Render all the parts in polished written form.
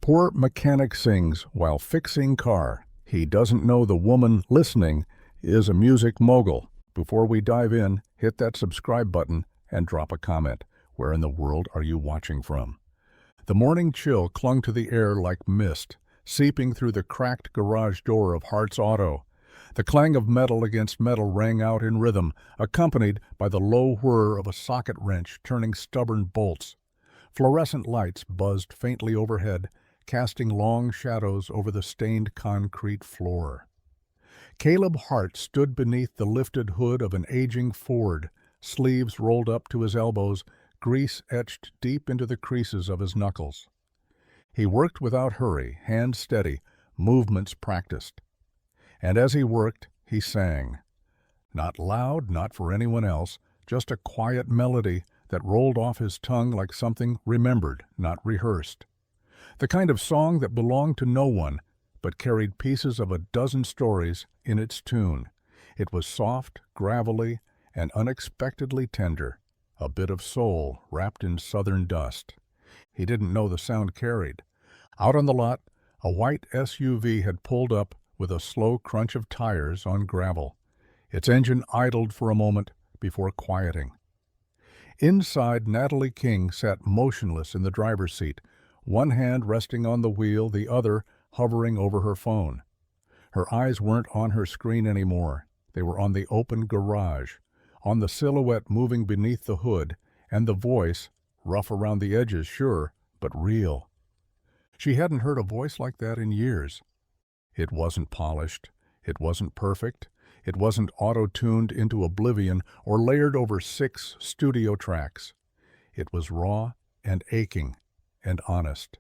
Poor mechanic sings while fixing car. He doesn't know the woman listening is a music mogul. Before we dive in, hit that subscribe button and drop a comment. Where in the world are you watching from? The morning chill clung to the air like mist, seeping through the cracked garage door of Hart's Auto. The clang of metal against metal rang out in rhythm, accompanied by the low whir of a socket wrench turning stubborn bolts. Fluorescent lights buzzed faintly overhead, casting long shadows over the stained concrete floor. Caleb Hart stood beneath the lifted hood of an aging Ford, sleeves rolled up to his elbows, grease etched deep into the creases of his knuckles. He worked without hurry, hands steady, movements practiced. And as he worked, he sang. Not loud, not for anyone else, just a quiet melody that rolled off his tongue like something remembered, not rehearsed. The kind of song that belonged to no one, but carried pieces of a dozen stories in its tune. It was soft, gravelly, and unexpectedly tender, a bit of soul wrapped in southern dust. He didn't know the sound carried. Out on the lot, a white SUV had pulled up with a slow crunch of tires on gravel. Its engine idled for a moment before quieting. Inside, Natalie King sat motionless in the driver's seat, one hand resting on the wheel, the other hovering over her phone. Her eyes weren't on her screen anymore. They were on the open garage, on the silhouette moving beneath the hood, and the voice, rough around the edges, sure, but real. She hadn't heard a voice like that in years. It wasn't polished. It wasn't perfect. It wasn't auto-tuned into oblivion or layered over 6 studio tracks. It was raw and aching and honest.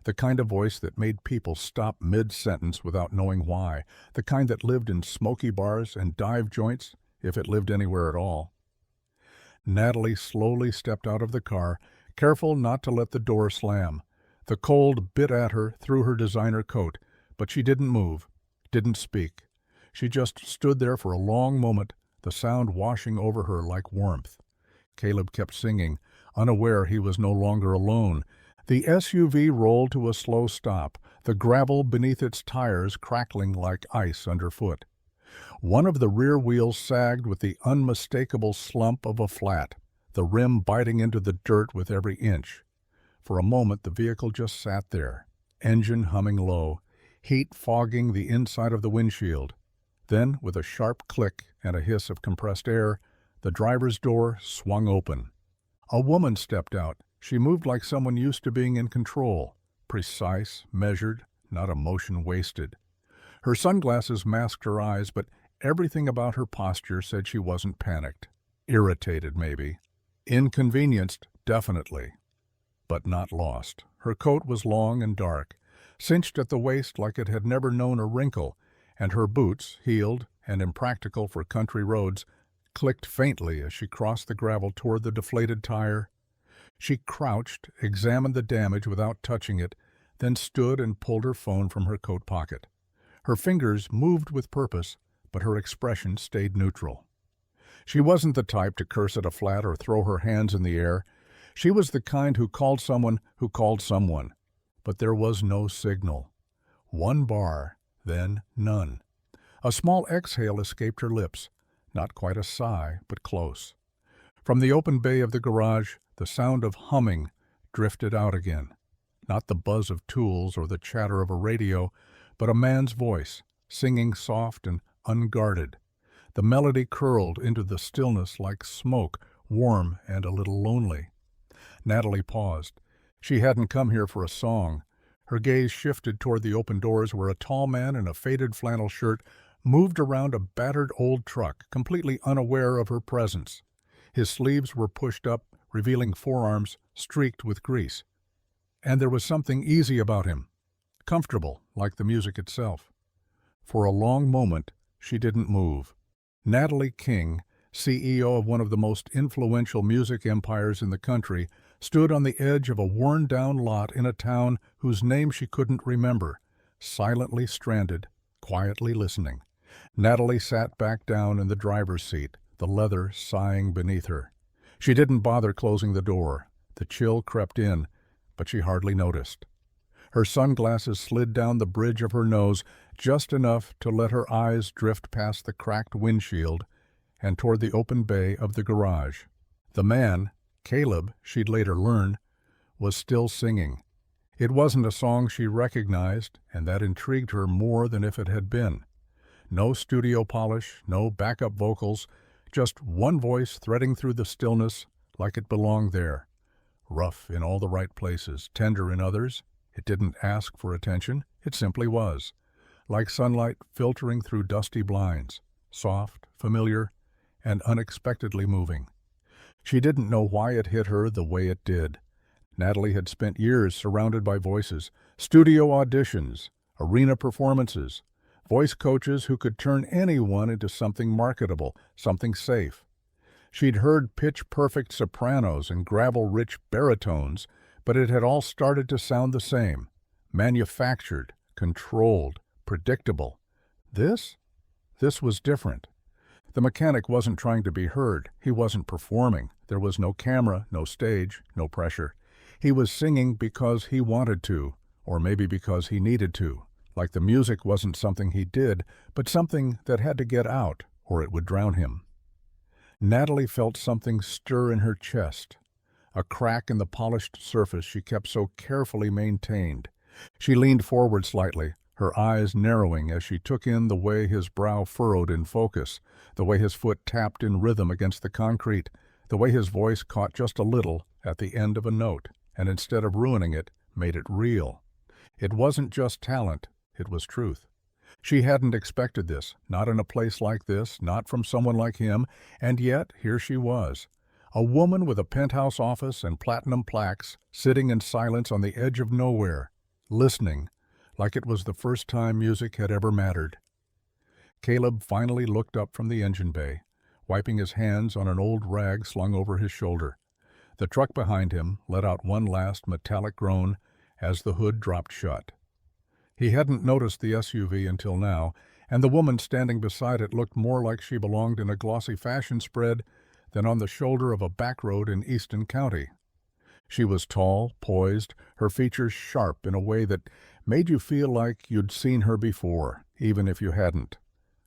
The kind of voice that made people stop mid-sentence without knowing why. The kind that lived in smoky bars and dive joints, if it lived anywhere at all. Natalie slowly stepped out of the car, careful not to let the door slam. The cold bit at her through her designer coat, but she didn't move, didn't speak. She just stood there for a long moment, the sound washing over her like warmth. Caleb kept singing, unaware he was no longer alone. The SUV rolled to a slow stop, the gravel beneath its tires crackling like ice underfoot. One of the rear wheels sagged with the unmistakable slump of a flat, the rim biting into the dirt with every inch. For a moment the vehicle just sat there, engine humming low, heat fogging the inside of the windshield. Then, with a sharp click and a hiss of compressed air, the driver's door swung open. A woman stepped out. She moved like someone used to being in control, precise, measured, not a motion wasted. Her sunglasses masked her eyes, but everything about her posture said she wasn't panicked. Irritated, maybe. Inconvenienced, definitely. But not lost. Her coat was long and dark, cinched at the waist like it had never known a wrinkle, and her boots, heeled and impractical for country roads, clicked faintly as she crossed the gravel toward the deflated tire. She crouched, examined the damage without touching it, then stood and pulled her phone from her coat pocket. Her fingers moved with purpose, but her expression stayed neutral. She wasn't the type to curse at a flat or throw her hands in the air. She was the kind who called someone who called someone. But there was no signal. One bar, then none. A small exhale escaped her lips, not quite a sigh, but close. From the open bay of the garage, the sound of humming drifted out again. Not the buzz of tools or the chatter of a radio, but a man's voice, singing soft and unguarded. The melody curled into the stillness like smoke, warm and a little lonely. Natalie paused. She hadn't come here for a song. Her gaze shifted toward the open doors where a tall man in a faded flannel shirt moved around a battered old truck, completely unaware of her presence. His sleeves were pushed up, revealing forearms streaked with grease. And there was something easy about him, comfortable, like the music itself. For a long moment, she didn't move. Natalie King, CEO of one of the most influential music empires in the country, stood on the edge of a worn-down lot in a town whose name she couldn't remember, silently stranded, quietly listening. Natalie sat back down in the driver's seat, the leather sighing beneath her. She didn't bother closing the door. The chill crept in, but she hardly noticed. Her sunglasses slid down the bridge of her nose just enough to let her eyes drift past the cracked windshield and toward the open bay of the garage. The man, Caleb, she'd later learn, was still singing. It wasn't a song she recognized, and that intrigued her more than if it had been. No studio polish, no backup vocals, just one voice threading through the stillness like it belonged there. Rough in all the right places, tender in others. It didn't ask for attention, it simply was. Like sunlight filtering through dusty blinds, soft, familiar, and unexpectedly moving. She didn't know why it hit her the way it did. Natalie had spent years surrounded by voices, studio auditions, arena performances, voice coaches who could turn anyone into something marketable, something safe. She'd heard pitch-perfect sopranos and gravel-rich baritones, but it had all started to sound the same, manufactured, controlled, predictable. This was different. The mechanic wasn't trying to be heard. He wasn't performing. There was no camera, no stage, no pressure. He was singing because he wanted to, or maybe because he needed to. Like the music wasn't something he did, but something that had to get out, or it would drown him. Natalie felt something stir in her chest, a crack in the polished surface she kept so carefully maintained. She leaned forward slightly, her eyes narrowing as she took in the way his brow furrowed in focus, the way his foot tapped in rhythm against the concrete, the way his voice caught just a little at the end of a note, and instead of ruining it, made it real. It wasn't just talent, it was truth. She hadn't expected this, not in a place like this, not from someone like him, and yet here she was. A woman with a penthouse office and platinum plaques, sitting in silence on the edge of nowhere, listening, like it was the first time music had ever mattered. Caleb finally looked up from the engine bay, wiping his hands on an old rag slung over his shoulder. The truck behind him let out one last metallic groan as the hood dropped shut. He hadn't noticed the SUV until now, and the woman standing beside it looked more like she belonged in a glossy fashion spread than on the shoulder of a back road in Easton County. She was tall, poised, her features sharp in a way that made you feel like you'd seen her before, even if you hadn't.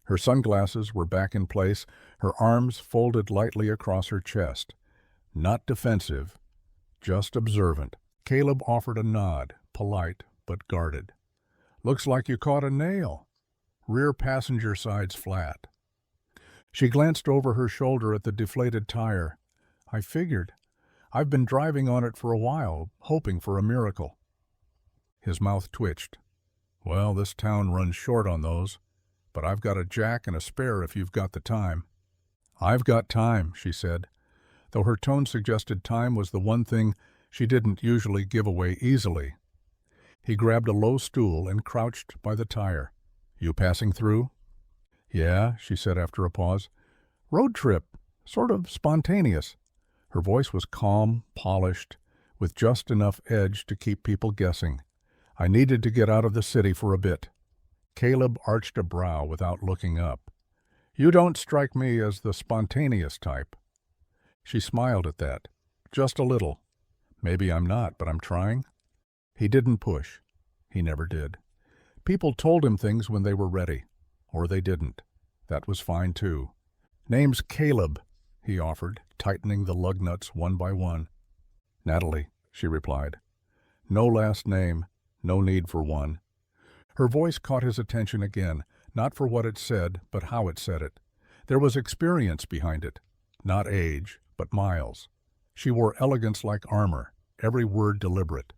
Her sunglasses were back in place, her arms folded lightly across her chest. Not defensive, just observant. Caleb offered a nod, polite but guarded. "Looks like you caught a nail. Rear passenger side's flat." She glanced over her shoulder at the deflated tire. "I figured. I've been driving on it for a while, hoping for a miracle." His mouth twitched. "Well, this town runs short on those, but I've got a jack and a spare if you've got the time." "I've got time," she said, though her tone suggested time was the one thing she didn't usually give away easily. He grabbed a low stool and crouched by the tire. "You passing through?" "Yeah," she said after a pause. "Road trip. Sort of spontaneous." Her voice was calm, polished, with just enough edge to keep people guessing. "I needed to get out of the city for a bit." Caleb arched a brow without looking up. "You don't strike me as the spontaneous type." She smiled at that. "Just a little. Maybe I'm not, but I'm trying." He didn't push. He never did. People told him things when they were ready, or they didn't. That was fine, too. "Name's Caleb," he offered, tightening the lug nuts one by one. "Natalie," she replied. "No last name, no need for one." Her voice caught his attention again, not for what it said, but how it said it. There was experience behind it, not age, but miles. She wore elegance like armor, every word deliberate.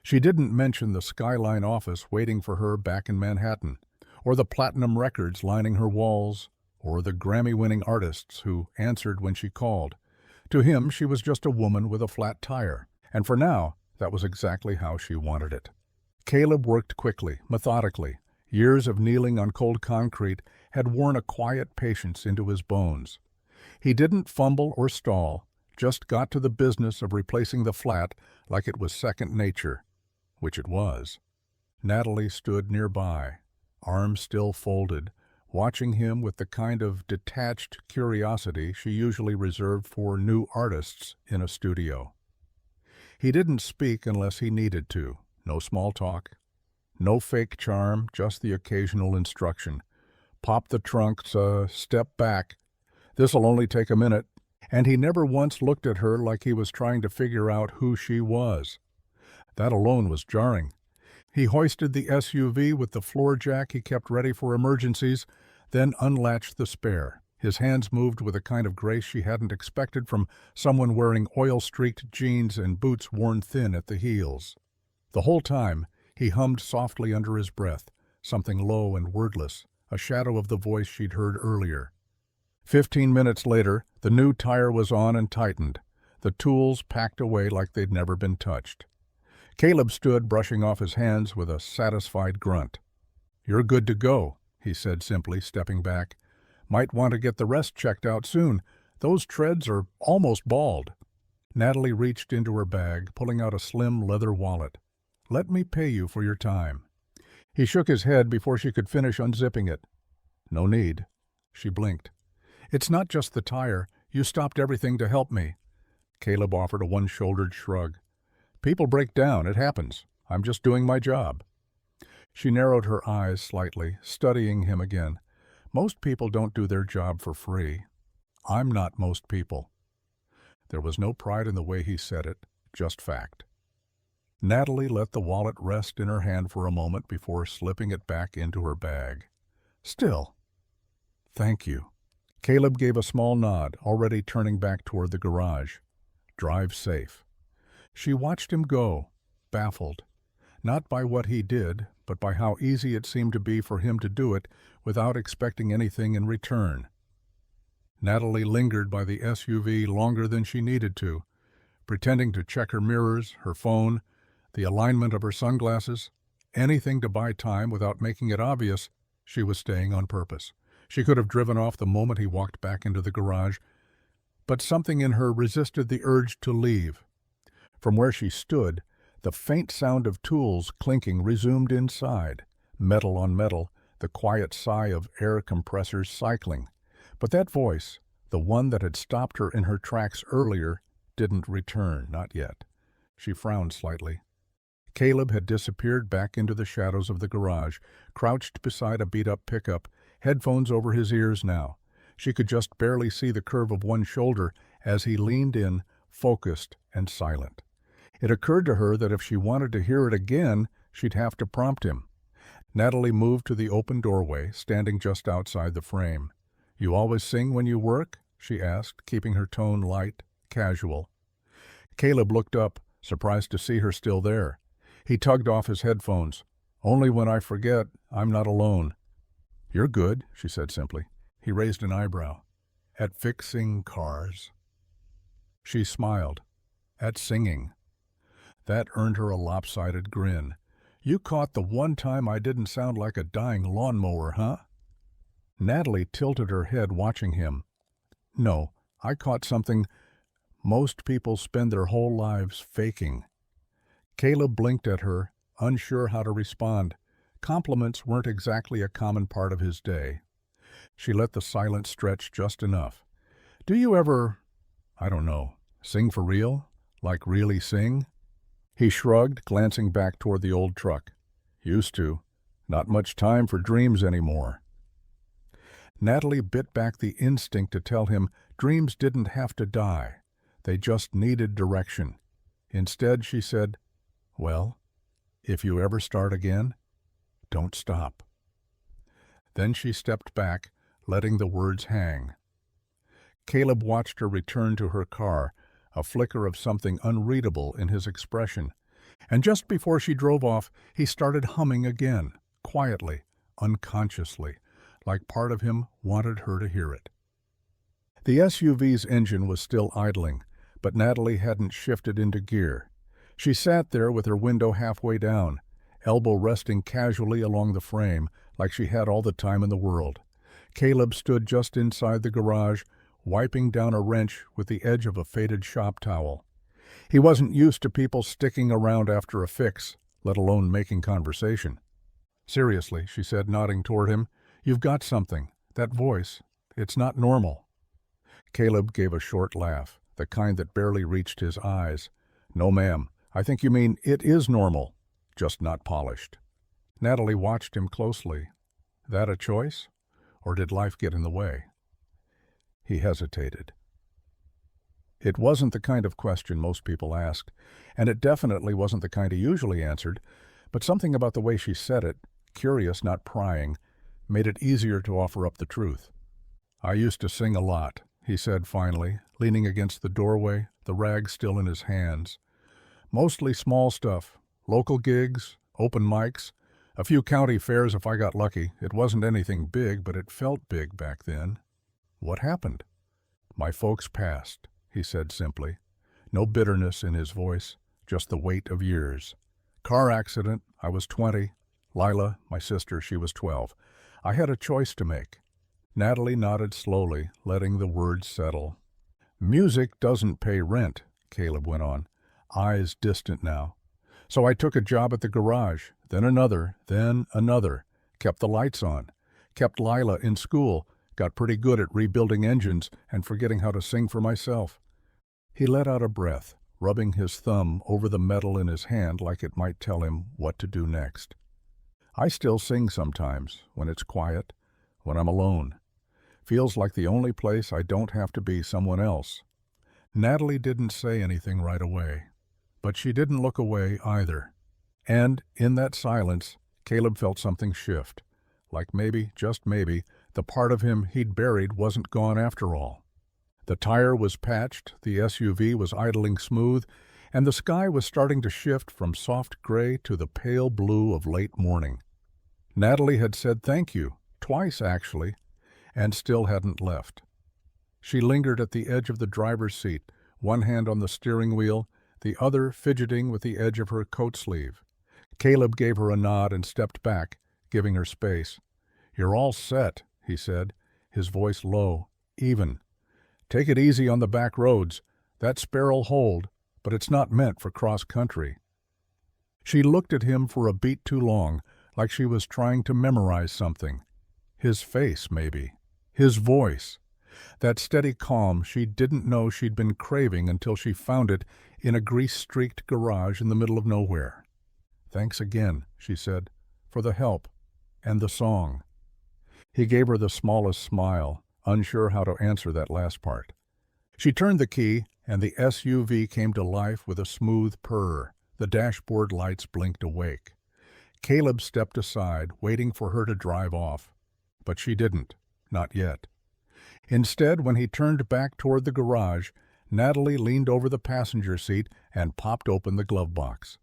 She didn't mention the Skyline office waiting for her back in Manhattan, or the platinum records lining her walls, or the Grammy-winning artists who answered when she called. To him, she was just a woman with a flat tire, and for now, that was exactly how she wanted it. Caleb worked quickly, methodically. Years of kneeling on cold concrete had worn a quiet patience into his bones. He didn't fumble or stall, just got to the business of replacing the flat like it was second nature, which it was. Natalie stood nearby, arms still folded, watching him with the kind of detached curiosity she usually reserved for new artists in a studio. He didn't speak unless he needed to, No small talk. No fake charm, just the occasional instruction. Pop the trunk, step back. This'll only take a minute. And he never once looked at her like he was trying to figure out who she was. That alone was jarring. He hoisted the SUV with the floor jack he kept ready for emergencies, then unlatched the spare. His hands moved with a kind of grace she hadn't expected from someone wearing oil-streaked jeans and boots worn thin at the heels. The whole time, he hummed softly under his breath, something low and wordless, a shadow of the voice she'd heard earlier. 15 minutes later, the new tire was on and tightened, the tools packed away like they'd never been touched. Caleb stood, brushing off his hands with a satisfied grunt. "You're good to go," he said simply, stepping back. "Might want to get the rest checked out soon. Those treads are almost bald." Natalie reached into her bag, pulling out a slim leather wallet. "Let me pay you for your time." He shook his head before she could finish unzipping it. "No need." She blinked. "It's not just the tire. You stopped everything to help me." Caleb offered a one-shouldered shrug. "People break down. It happens. I'm just doing my job." She narrowed her eyes slightly, studying him again. "Most people don't do their job for free. I'm not most people." There was no pride in the way he said it, just fact. Natalie let the wallet rest in her hand for a moment before slipping it back into her bag. "Still, thank you." Caleb gave a small nod, already turning back toward the garage. "Drive safe." She watched him go, baffled, not by what he did, but by how easy it seemed to be for him to do it without expecting anything in return. Natalie lingered by the SUV longer than she needed to, pretending to check her mirrors, her phone, the alignment of her sunglasses, anything to buy time without making it obvious she was staying on purpose. She could have driven off the moment he walked back into the garage, but something in her resisted the urge to leave. From where she stood, the faint sound of tools clinking resumed inside, metal on metal, the quiet sigh of air compressors cycling. But that voice, the one that had stopped her in her tracks earlier, didn't return, not yet. She frowned slightly. Caleb had disappeared back into the shadows of the garage, crouched beside a beat-up pickup, headphones over his ears now. She could just barely see the curve of one shoulder as he leaned in, focused and silent. It occurred to her that if she wanted to hear it again, she'd have to prompt him. Natalie moved to the open doorway, standing just outside the frame. "You always sing when you work?" she asked, keeping her tone light, casual. Caleb looked up, surprised to see her still there. He tugged off his headphones. "Only when I forget, I'm not alone." "You're good," she said simply. He raised an eyebrow. "At fixing cars." She smiled. "At singing." That earned her a lopsided grin. "You caught the one time I didn't sound like a dying lawnmower, huh?" Natalie tilted her head, watching him. "No, I caught something most people spend their whole lives faking." Caleb blinked at her, unsure how to respond. Compliments weren't exactly a common part of his day. She let the silence stretch just enough. "Do you ever, I don't know, sing for real? Like really sing?" He shrugged, glancing back toward the old truck. "Used to. Not much time for dreams anymore." Natalie bit back the instinct to tell him dreams didn't have to die. They just needed direction. Instead, she said, "Well, if you ever start again, don't stop." Then she stepped back, letting the words hang. Caleb watched her return to her car, a flicker of something unreadable in his expression. And just before she drove off, he started humming again, quietly, unconsciously, like part of him wanted her to hear it. The SUV's engine was still idling, but Natalie hadn't shifted into gear. She sat there with her window halfway down, elbow resting casually along the frame, like she had all the time in the world. Caleb stood just inside the garage, wiping down a wrench with the edge of a faded shop towel. He wasn't used to people sticking around after a fix, let alone making conversation. "Seriously," she said, nodding toward him, "you've got something. That voice. It's not normal." Caleb gave a short laugh, the kind that barely reached his eyes. "No, ma'am. I think you mean it is normal. just not polished. Natalie watched him closely. That a choice? Or did life get in the way? He hesitated. It wasn't the kind of question most people asked, and it definitely wasn't the kind he usually answered, but something about the way she said it, curious not prying, made it easier to offer up the truth. "I used to sing a lot," he said finally, leaning against the doorway, the rag still in his hands. "Mostly small stuff, local gigs, open mics, a few county fairs if I got lucky. It wasn't anything big, but it felt big back then." "What happened?" "My folks passed," he said simply. No bitterness in his voice, just the weight of years. "Car accident, I was 20. Lila, my sister, she was 12. I had a choice to make." Natalie nodded slowly, letting the words settle. "Music doesn't pay rent," Caleb went on, eyes distant now. "So I took a job at the garage, then another, kept the lights on, kept Lila in school, got pretty good at rebuilding engines and forgetting how to sing for myself." He let out a breath, rubbing his thumb over the metal in his hand like it might tell him what to do next. "I still sing sometimes, when it's quiet, when I'm alone. Feels like the only place I don't have to be someone else." Natalie didn't say anything right away, but she didn't look away either. And in that silence, Caleb felt something shift, like maybe, just maybe, the part of him he'd buried wasn't gone after all. The tire was patched, the SUV was idling smooth, and the sky was starting to shift from soft gray to the pale blue of late morning. Natalie had said thank you, twice actually, and still hadn't left. She lingered at the edge of the driver's seat, one hand on the steering wheel, the other fidgeting with the edge of her coat sleeve. Caleb gave her a nod and stepped back, giving her space. "You're all set," he said, his voice low, even. "Take it easy on the back roads. That spare'll hold, but it's not meant for cross-country." She looked at him for a beat too long, like she was trying to memorize something. His face, maybe. His voice. That steady calm she didn't know she'd been craving until she found it in a grease-streaked garage in the middle of nowhere. "Thanks again," she said, "for the help and the song." He gave her the smallest smile, unsure how to answer that last part. She turned the key, and the SUV came to life with a smooth purr. The dashboard lights blinked awake. Caleb stepped aside, waiting for her to drive off. But she didn't, not yet. Instead, when he turned back toward the garage, Natalie leaned over the passenger seat and popped open the glove box.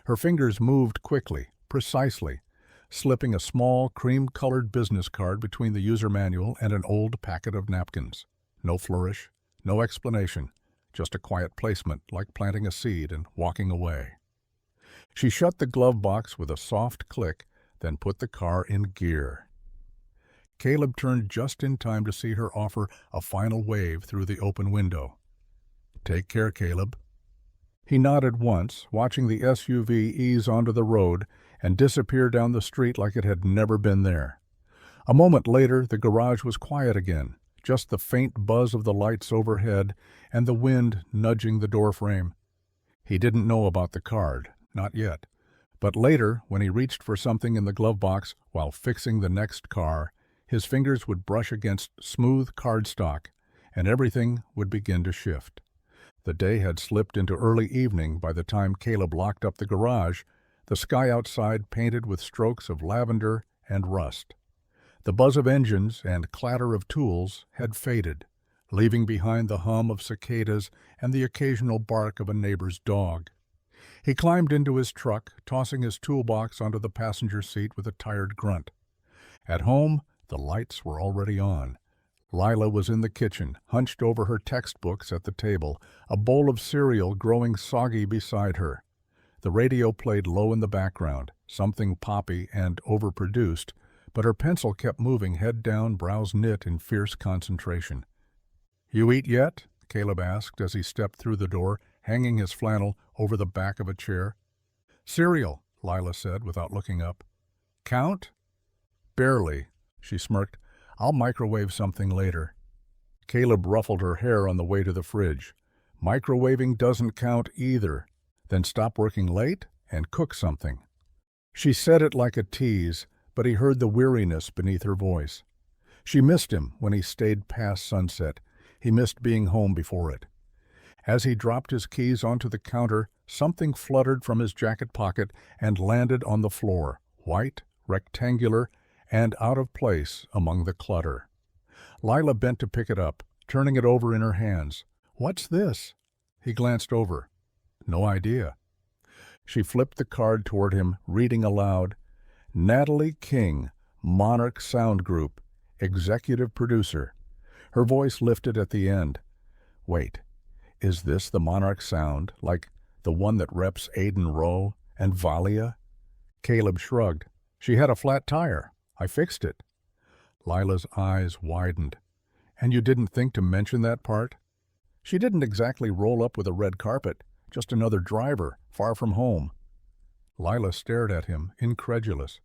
Her fingers moved quickly, precisely, slipping a small, cream-colored business card between the user manual and an old packet of napkins. No flourish, no explanation, just a quiet placement like planting a seed and walking away. She shut the glove box with a soft click, then put the car in gear. Caleb turned just in time to see her offer a final wave through the open window. "Take care, Caleb." He nodded once, watching the SUV ease onto the road and disappear down the street like it had never been there. A moment later, the garage was quiet again, just the faint buzz of the lights overhead and the wind nudging the doorframe. He didn't know about the card, not yet, but later, when he reached for something in the glove box while fixing the next car, his fingers would brush against smooth cardstock, and everything would begin to shift. The day had slipped into early evening by the time Caleb locked up the garage, the sky outside painted with strokes of lavender and rust. The buzz of engines and clatter of tools had faded, leaving behind the hum of cicadas and the occasional bark of a neighbor's dog. He climbed into his truck, tossing his toolbox onto the passenger seat with a tired grunt. At home, the lights were already on. Lila was in the kitchen, hunched over her textbooks at the table, a bowl of cereal growing soggy beside her. The radio played low in the background, something poppy and overproduced, but her pencil kept moving head down, brows knit in fierce concentration. "You eat yet?" Caleb asked as he stepped through the door, hanging his flannel over the back of a chair. "Cereal," Lila said without looking up. "Count?" "Barely," she smirked. "I'll microwave something later." Caleb ruffled her hair on the way to the fridge. "Microwaving doesn't count either." "Then stop working late?" and cook something. She said it like a tease, but he heard the weariness beneath her voice. She missed him when he stayed past sunset. He missed being home before it. As he dropped his keys onto the counter, something fluttered from his jacket pocket and landed on the floor, white, rectangular, and out of place among the clutter. Lila bent to pick it up, turning it over in her hands. "What's this?" He glanced over. "No idea." She flipped the card toward him, reading aloud, "Natalie King, Monarch Sound Group, Executive Producer." Her voice lifted at the end. "Wait, is this the Monarch Sound, like the one that reps Aiden Rowe and Valia?" Caleb shrugged. "She had a flat tire. I fixed it." Lila's eyes widened. "And you didn't think to mention that part?" "She didn't exactly roll up with a red carpet, just another driver, far from home." Lila stared at him, incredulous.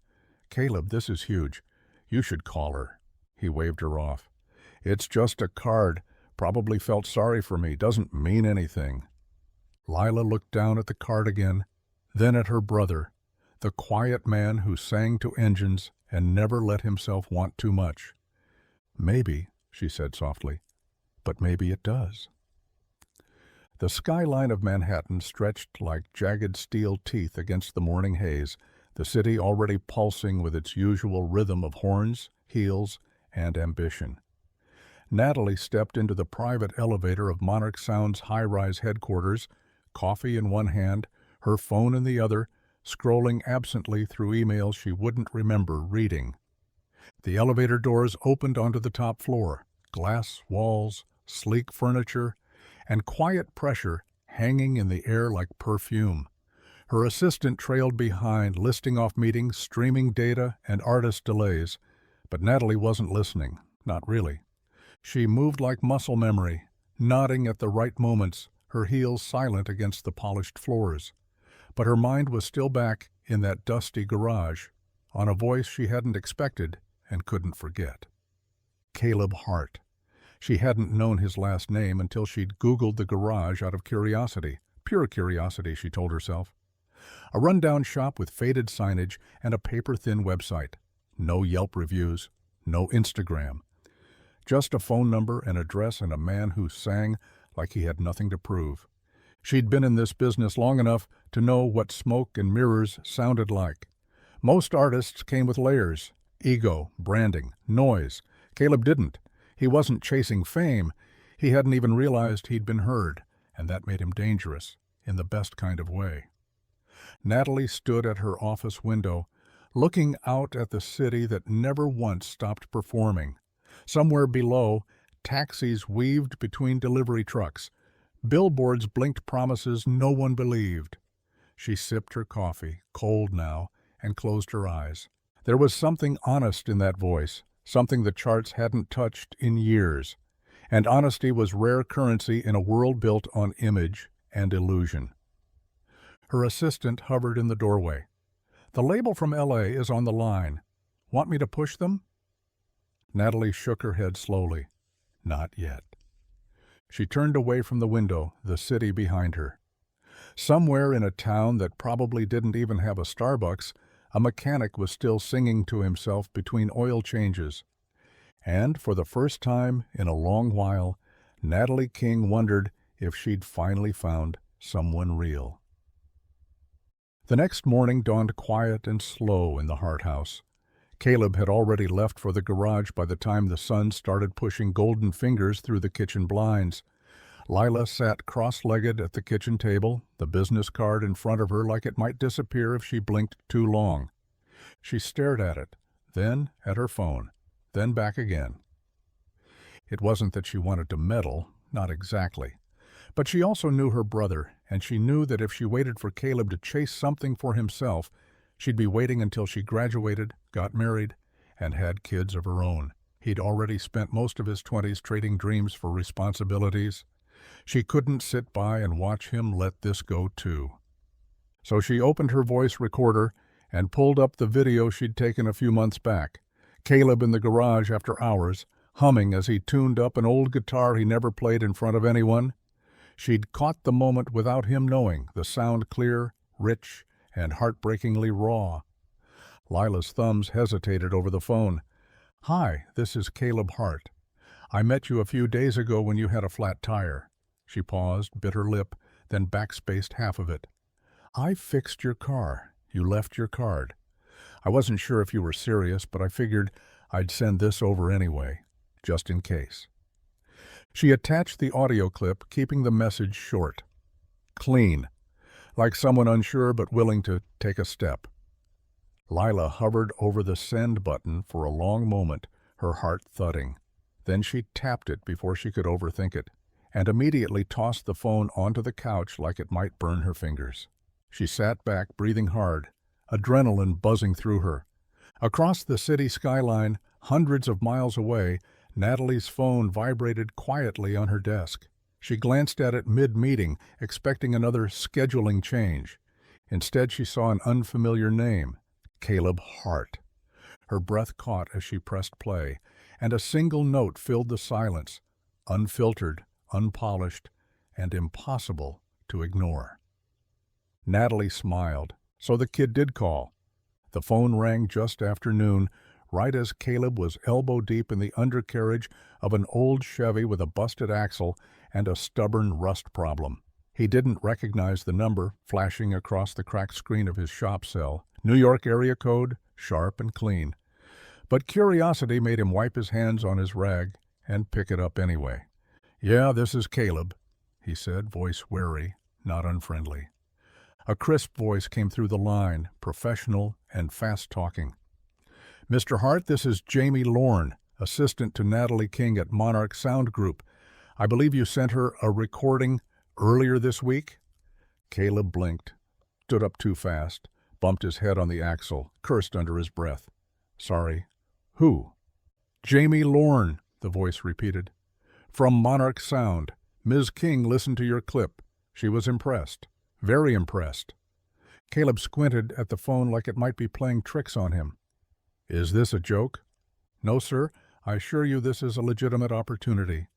"Caleb, this is huge. You should call her." He waved her off. "It's just a card. Probably felt sorry for me. Doesn't mean anything." Lila looked down at the card again, then at her brother, the quiet man who sang to engines and never let himself want too much. "Maybe," she said softly, "but maybe it does." The skyline of Manhattan stretched like jagged steel teeth against the morning haze, the city already pulsing with its usual rhythm of horns, heels, and ambition. Natalie stepped into the private elevator of Monarch Sound's high-rise headquarters, coffee in one hand, her phone in the other, scrolling absently through emails she wouldn't remember reading. The elevator doors opened onto the top floor, glass walls, sleek furniture, and quiet pressure hanging in the air like perfume. Her assistant trailed behind, listing off meetings, streaming data, and artist delays. But Natalie wasn't listening, not really. She moved like muscle memory, nodding at the right moments, her heels silent against the polished floors. But her mind was still back in that dusty garage, on a voice she hadn't expected and couldn't forget. Caleb Hart. She hadn't known his last name until she'd Googled the garage out of curiosity. Pure curiosity, she told herself. A rundown shop with faded signage and a paper-thin website. No Yelp reviews, no Instagram. Just a phone number, an address, and a man who sang like he had nothing to prove. She'd been in this business long enough to know what smoke and mirrors sounded like. Most artists came with layers, ego, branding, noise. Caleb didn't. He wasn't chasing fame. He hadn't even realized he'd been heard, and that made him dangerous, in the best kind of way. Natalie stood at her office window, looking out at the city that never once stopped performing. Somewhere below, taxis weaved between delivery trucks. Billboards blinked promises no one believed. She sipped her coffee, cold now, and closed her eyes. There was something honest in that voice, something the charts hadn't touched in years. And honesty was rare currency in a world built on image and illusion. Her assistant hovered in the doorway. "The label from L.A. is on the line. Want me to push them?" Natalie shook her head slowly. Not yet. She turned away from the window, the city behind her. Somewhere in a town that probably didn't even have a Starbucks, a mechanic was still singing to himself between oil changes. And for the first time in a long while, Natalie King wondered if she'd finally found someone real. The next morning dawned quiet and slow in the Hart house. Caleb had already left for the garage by the time the sun started pushing golden fingers through the kitchen blinds. Lila sat cross-legged at the kitchen table, the business card in front of her like it might disappear if she blinked too long. She stared at it, then at her phone, then back again. It wasn't that she wanted to meddle, not exactly. But she also knew her brother, and she knew that if she waited for Caleb to chase something for himself, she'd be waiting until she graduated, got married, and had kids of her own. He'd already spent most of his 20s trading dreams for responsibilities. She couldn't sit by and watch him let this go too. So she opened her voice recorder and pulled up the video she'd taken a few months back. Caleb in the garage after hours, humming as he tuned up an old guitar he never played in front of anyone. She'd caught the moment without him knowing, the sound clear, rich, and heartbreakingly raw. Lila's thumbs hesitated over the phone. "Hi, this is Caleb Hart. I met you a few days ago when you had a flat tire." She paused, bit her lip, then backspaced half of it. "I fixed your car. You left your card. I wasn't sure if you were serious, but I figured I'd send this over anyway, just in case." She attached the audio clip, keeping the message short. Clean, like someone unsure but willing to take a step. Lila hovered over the send button for a long moment, her heart thudding. Then she tapped it before she could overthink it, and immediately tossed the phone onto the couch like it might burn her fingers. She sat back, breathing hard, adrenaline buzzing through her. Across the city skyline, hundreds of miles away, Natalie's phone vibrated quietly on her desk. She glanced at it mid-meeting, expecting another scheduling change. Instead, she saw an unfamiliar name, Caleb Hart. Her breath caught as she pressed play, and a single note filled the silence, unfiltered, unpolished, and impossible to ignore. Natalie smiled. So the kid did call. The phone rang just after noon, right as Caleb was elbow-deep in the undercarriage of an old Chevy with a busted axle and a stubborn rust problem. He didn't recognize the number flashing across the cracked screen of his shop cell. New York area code, sharp and clean. But curiosity made him wipe his hands on his rag and pick it up anyway. "Yeah, this is Caleb," he said, voice wary, not unfriendly. A crisp voice came through the line, professional and fast-talking. "Mr. Hart, this is Jamie Lorne, assistant to Natalie King at Monarch Sound Group. I believe you sent her a recording earlier this week?" Caleb blinked, stood up too fast, bumped his head on the axle, cursed under his breath. "Sorry. Who?" "Jamie Lorne," the voice repeated. "From Monarch Sound. Ms. King listened to your clip. She was impressed. Very impressed." Caleb squinted at the phone like it might be playing tricks on him. "Is this a joke?" "No, sir. I assure you this is a legitimate opportunity.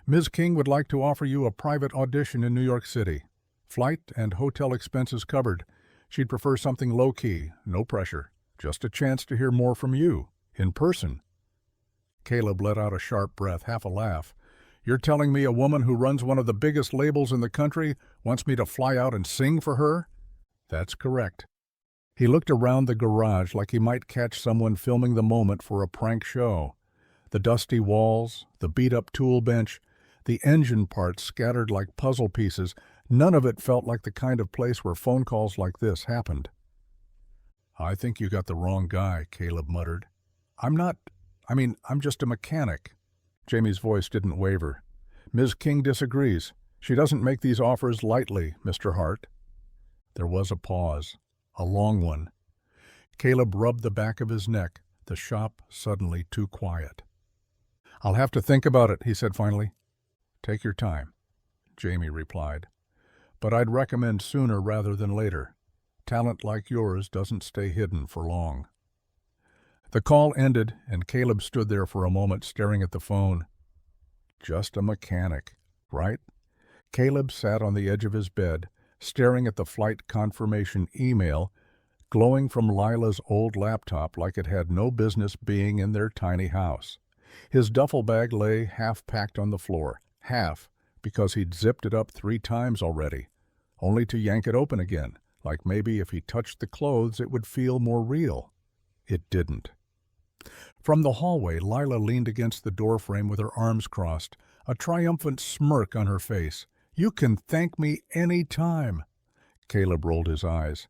Ms. King would like to offer you a private audition in New York City. Flight and hotel expenses covered. She'd prefer something low-key, no pressure. Just a chance to hear more from you, in person." Caleb let out a sharp breath, half a laugh. "You're telling me a woman who runs one of the biggest labels in the country wants me to fly out and sing for her?" "That's correct." He looked around the garage like he might catch someone filming the moment for a prank show. The dusty walls, the beat-up tool bench, the engine parts scattered like puzzle pieces, none of it felt like the kind of place where phone calls like this happened. "I think you got the wrong guy," Caleb muttered. I'm just a mechanic." Jamie's voice didn't waver. "Ms. King disagrees. She doesn't make these offers lightly, Mr. Hart." There was a pause, a long one. Caleb rubbed the back of his neck, the shop suddenly too quiet. "I'll have to think about it," he said finally. "Take your time," Jamie replied. "But I'd recommend sooner rather than later. Talent like yours doesn't stay hidden for long." The call ended, and Caleb stood there for a moment staring at the phone. Just a mechanic, right? Caleb sat on the edge of his bed, staring at the flight confirmation email, glowing from Lila's old laptop like it had no business being in their tiny house. His duffel bag lay half-packed on the floor, half because he'd zipped it up 3 times already, only to yank it open again, like maybe if he touched the clothes it would feel more real. It didn't. From the hallway, Lila leaned against the doorframe with her arms crossed, a triumphant smirk on her face. "You can thank me any time." Caleb rolled his eyes.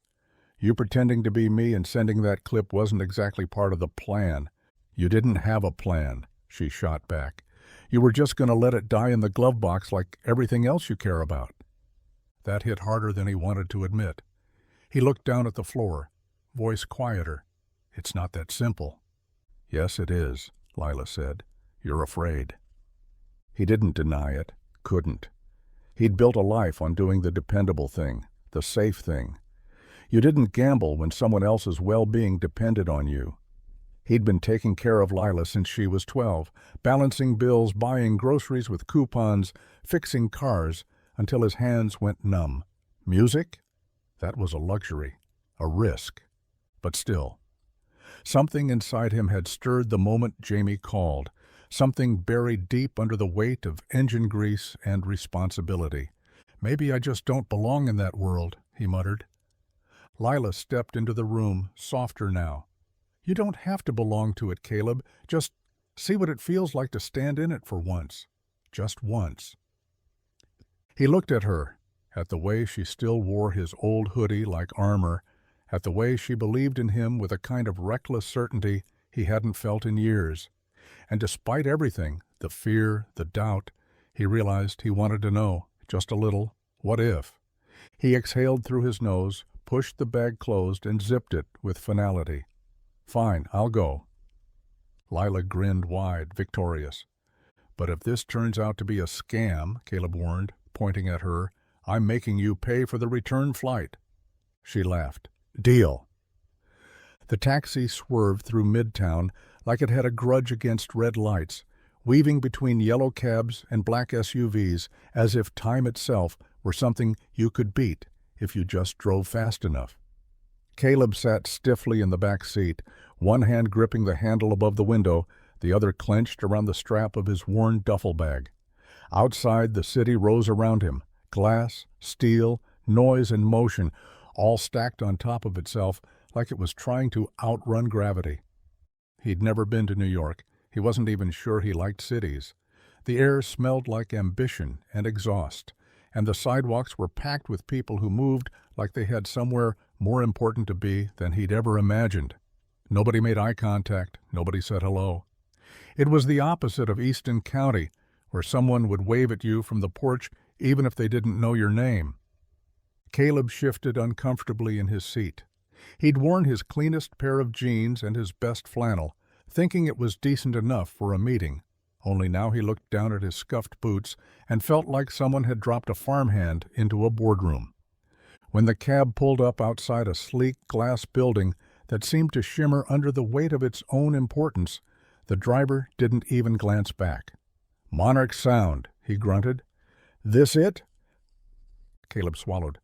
"You pretending to be me and sending that clip wasn't exactly part of the plan." "You didn't have a plan," she shot back. "You were just going to let it die in the glove box like everything else you care about." That hit harder than he wanted to admit. He looked down at the floor, voice quieter. "It's not that simple." "Yes, it is," Lila said. "You're afraid." He didn't deny it, couldn't. He'd built a life on doing the dependable thing, the safe thing. You didn't gamble when someone else's well-being depended on you. He'd been taking care of Lila since she was 12, balancing bills, buying groceries with coupons, fixing cars, until his hands went numb. Music? That was a luxury. A risk. But still, something inside him had stirred the moment Jamie called, something buried deep under the weight of engine grease and responsibility. "Maybe I just don't belong in that world," he muttered. Lila stepped into the room, softer now. "You don't have to belong to it, Caleb. Just see what it feels like to stand in it for once. Just once." He looked at her, at the way she still wore his old hoodie like armor, at the way she believed in him with a kind of reckless certainty he hadn't felt in years. And despite everything, the fear, the doubt, he realized he wanted to know, just a little, what if? He exhaled through his nose, pushed the bag closed, and zipped it with finality. "Fine, I'll go." Lila grinned wide, victorious. "But if this turns out to be a scam," Caleb warned, pointing at her, "I'm making you pay for the return flight." She laughed. "Deal." The taxi swerved through Midtown like it had a grudge against red lights, weaving between yellow cabs and black SUVs as if time itself were something you could beat if you just drove fast enough. Caleb sat stiffly in the back seat, one hand gripping the handle above the window, the other clenched around the strap of his worn duffel bag. Outside, the city rose around him, glass, steel, noise, and motion, all stacked on top of itself like it was trying to outrun gravity. He'd never been to New York. He wasn't even sure he liked cities. The air smelled like ambition and exhaust, and the sidewalks were packed with people who moved like they had somewhere more important to be than he'd ever imagined. Nobody made eye contact. Nobody said hello. It was the opposite of Easton County, where someone would wave at you from the porch even if they didn't know your name. Caleb shifted uncomfortably in his seat. He'd worn his cleanest pair of jeans and his best flannel, thinking it was decent enough for a meeting, only now he looked down at his scuffed boots and felt like someone had dropped a farmhand into a boardroom. When the cab pulled up outside a sleek glass building that seemed to shimmer under the weight of its own importance, the driver didn't even glance back. "Monarch Sound," he grunted. "This it?" Caleb swallowed.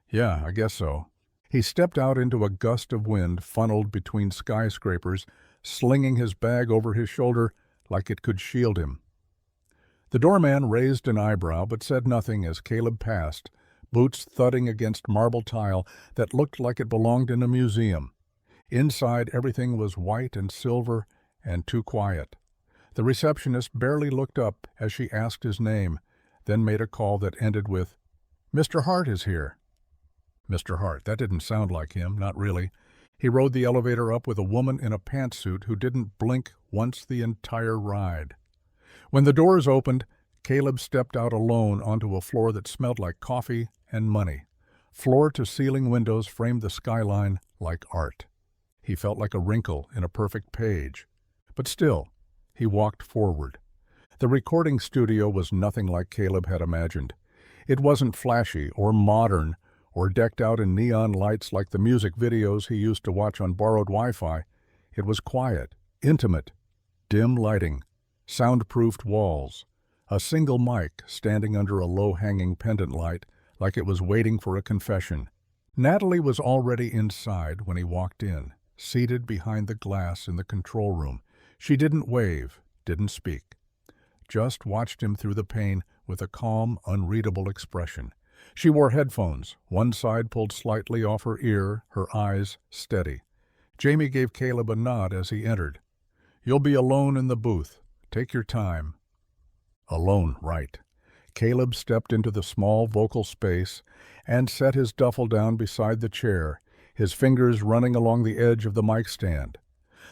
"Yeah, I guess so." He stepped out into a gust of wind funneled between skyscrapers, slinging his bag over his shoulder like it could shield him. The doorman raised an eyebrow but said nothing as Caleb passed, boots thudding against marble tile that looked like it belonged in a museum. Inside, everything was white and silver and too quiet. The receptionist barely looked up as she asked his name, then made a call that ended with, "Mr. Hart is here." Mr. Hart, that didn't sound like him, not really. He rode the elevator up with a woman in a pantsuit who didn't blink once the entire ride. When the doors opened, Caleb stepped out alone onto a floor that smelled like coffee and money. Floor-to-ceiling windows framed the skyline like art. He felt like a wrinkle in a perfect page. But still, he walked forward. The recording studio was nothing like Caleb had imagined. It wasn't flashy or modern or decked out in neon lights like the music videos he used to watch on borrowed Wi-Fi. It was quiet, intimate, dim lighting, soundproofed walls, a single mic standing under a low-hanging pendant light like it was waiting for a confession. Natalie was already inside when he walked in, seated behind the glass in the control room. She didn't wave, didn't speak, just watched him through the pane with a calm, unreadable expression. She wore headphones, one side pulled slightly off her ear, her eyes steady. Jamie gave Caleb a nod as he entered. "You'll be alone in the booth. Take your time." Alone, right. Caleb stepped into the small vocal space and set his duffel down beside the chair, his fingers running along the edge of the mic stand.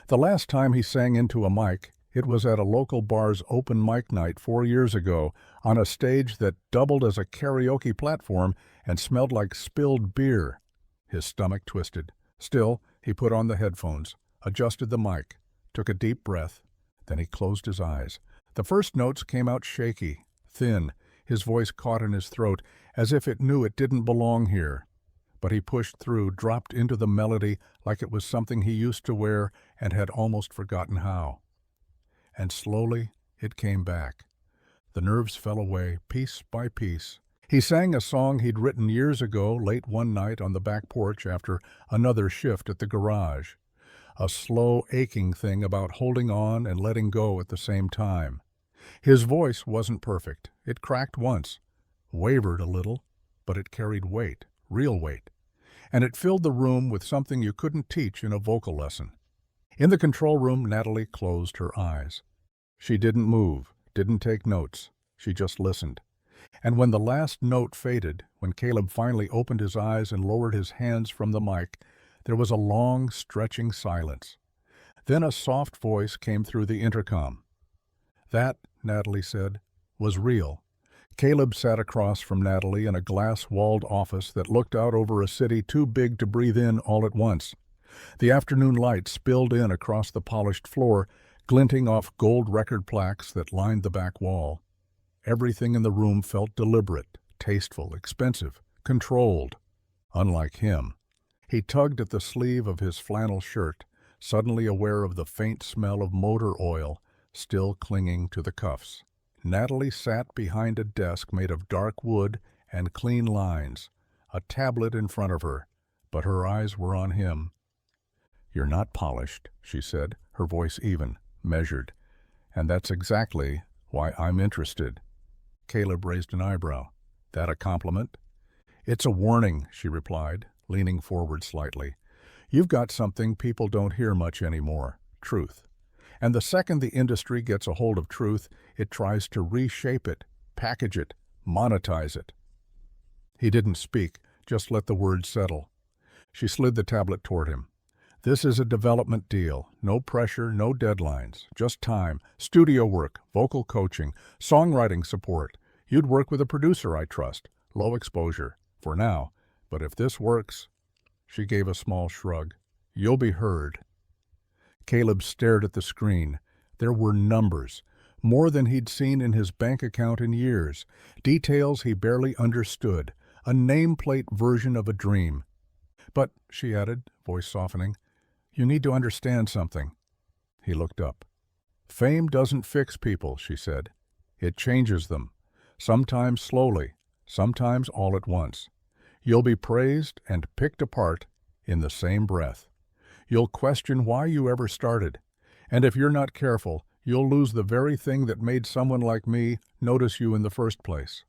The last time he sang into a mic, it was at a local bar's open mic night 4 years ago on a stage that doubled as a karaoke platform and smelled like spilled beer. His stomach twisted. Still, he put on the headphones, adjusted the mic, took a deep breath. Then he closed his eyes. The first notes came out shaky, thin, his voice caught in his throat as if it knew it didn't belong here. But he pushed through, dropped into the melody like it was something he used to wear and had almost forgotten how. And slowly it came back. The nerves fell away, piece by piece. He sang a song he'd written years ago late one night on the back porch after another shift at the garage. A slow, aching thing about holding on and letting go at the same time. His voice wasn't perfect. It cracked once, wavered a little, but it carried weight, real weight. And it filled the room with something you couldn't teach in a vocal lesson. In the control room, Natalie closed her eyes. She didn't move, didn't take notes. She just listened. And when the last note faded, when Caleb finally opened his eyes and lowered his hands from the mic, there was a long, stretching silence. Then a soft voice came through the intercom. That, Natalie said, was real. Caleb sat across from Natalie in a glass-walled office that looked out over a city too big to breathe in all at once. The afternoon light spilled in across the polished floor, glinting off gold record plaques that lined the back wall. Everything in the room felt deliberate, tasteful, expensive, controlled. Unlike him. He tugged at the sleeve of his flannel shirt, suddenly aware of the faint smell of motor oil still clinging to the cuffs. Natalie sat behind a desk made of dark wood and clean lines, a tablet in front of her, but her eyes were on him. "You're not polished," she said, her voice even, measured. "And that's exactly why I'm interested." Caleb raised an eyebrow. "That a compliment?" "It's a warning," she replied, leaning forward slightly. "You've got something people don't hear much anymore, truth. And the second the industry gets a hold of truth, it tries to reshape it, package it, monetize it." He didn't speak, just let the words settle. She slid the tablet toward him. "This is a development deal. No pressure, no deadlines. Just time, studio work, vocal coaching, songwriting support. You'd work with a producer I trust. Low exposure. For now. But if this works..." She gave a small shrug. "You'll be heard." Caleb stared at the screen. There were numbers. More than he'd seen in his bank account in years. Details he barely understood. A nameplate version of a dream. "But," she added, voice softening, "you need to understand something." He looked up. "Fame doesn't fix people," she said. "It changes them. Sometimes slowly, sometimes all at once. You'll be praised and picked apart in the same breath. You'll question why you ever started. And if you're not careful, you'll lose the very thing that made someone like me notice you in the first place."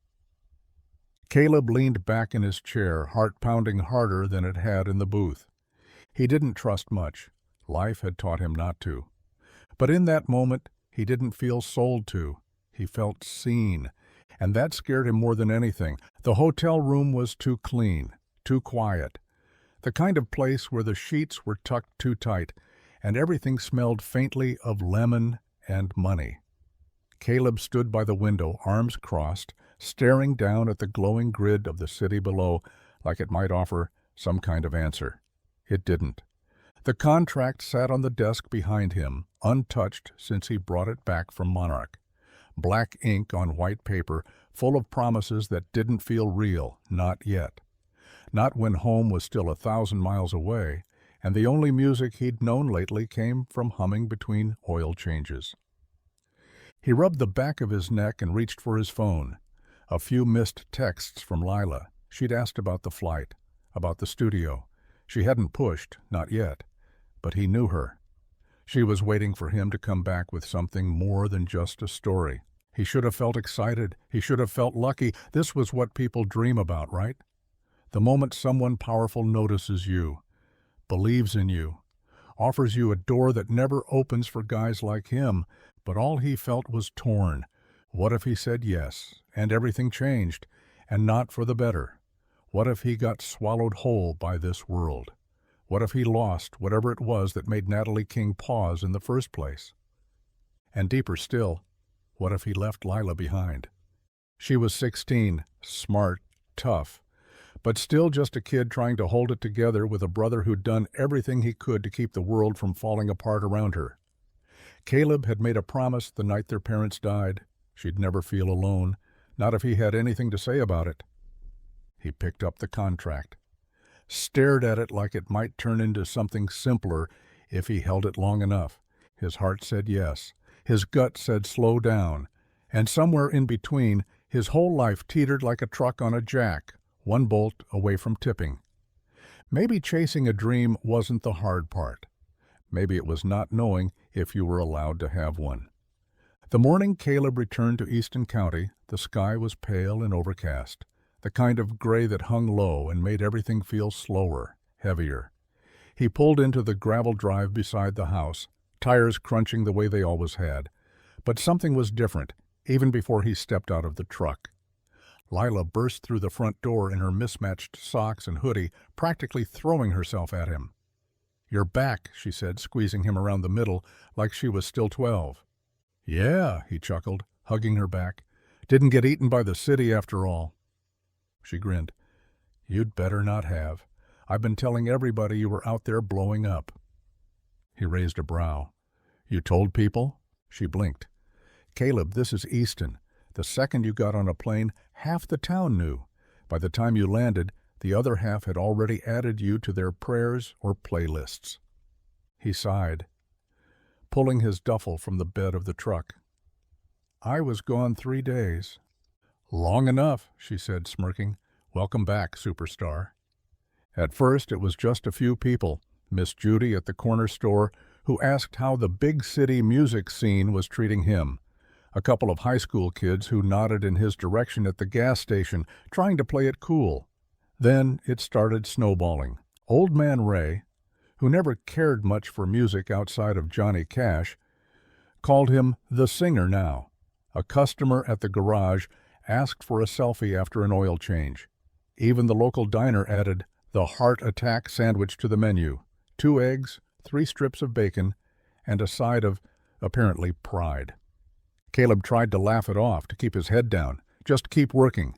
Caleb leaned back in his chair, heart pounding harder than it had in the booth. He didn't trust much. Life had taught him not to. But in that moment, he didn't feel sold to. He felt seen. And that scared him more than anything. The hotel room was too clean, too quiet. The kind of place where the sheets were tucked too tight, and everything smelled faintly of lemon and money. Caleb stood by the window, arms crossed, staring down at the glowing grid of the city below like it might offer some kind of answer. It didn't. The contract sat on the desk behind him, untouched since he brought it back from Monarch. Black ink on white paper, full of promises that didn't feel real, not yet. Not when home was still 1,000 miles away, and the only music he'd known lately came from humming between oil changes. He rubbed the back of his neck and reached for his phone. A few missed texts from Lila. She'd asked about the flight, about the studio. She hadn't pushed, not yet, but he knew her. She was waiting for him to come back with something more than just a story. He should have felt excited. He should have felt lucky. This was what people dream about, right? The moment someone powerful notices you, believes in you, offers you a door that never opens for guys like him, but all he felt was torn. What if he said yes, and everything changed, and not for the better? What if he got swallowed whole by this world? What if he lost whatever it was that made Natalie King pause in the first place? And deeper still, what if he left Lila behind? She was 16, smart, tough, but still just a kid trying to hold it together with a brother who'd done everything he could to keep the world from falling apart around her. Caleb had made a promise the night their parents died. She'd never feel alone, not if he had anything to say about it. He picked up the contract, stared at it like it might turn into something simpler if he held it long enough. His heart said yes. His gut said slow down. And somewhere in between, His whole life teetered like a truck on a jack, one bolt away from tipping. Maybe chasing a dream wasn't the hard part. Maybe it was not knowing if you were allowed to have one. The morning Caleb returned to Easton County, the sky was pale and overcast, the kind of gray that hung low and made everything feel slower, heavier. He pulled into the gravel drive beside the house, tires crunching the way they always had. But something was different, even before he stepped out of the truck. Lila burst through the front door in her mismatched socks and hoodie, practically throwing herself at him. "You're back," she said, squeezing him around the middle like she was still 12. "Yeah," he chuckled, hugging her back. "Didn't get eaten by the city after all." She grinned. "You'd better not have. I've been telling everybody you were out there blowing up." He raised a brow. "You told people?" She blinked. "Caleb, this is Easton. The second you got on a plane, half the town knew. By the time you landed, the other half had already added you to their prayers or playlists." He sighed, pulling his duffel from the bed of the truck. "I was gone 3 days." "Long enough," she said, smirking. "Welcome back, superstar." At first it was just a few people, Miss Judy at the corner store, who asked how the big city music scene was treating him. A couple of high school kids who nodded in his direction at the gas station, trying to play it cool. Then it started snowballing. Old Man Ray, who never cared much for music outside of Johnny Cash, called him the singer now. A customer at the garage asked for a selfie after an oil change. Even the local diner added the heart attack sandwich to the menu. 2 eggs, 3 strips of bacon, and a side of, apparently, pride. Caleb tried to laugh it off, to keep his head down, just keep working.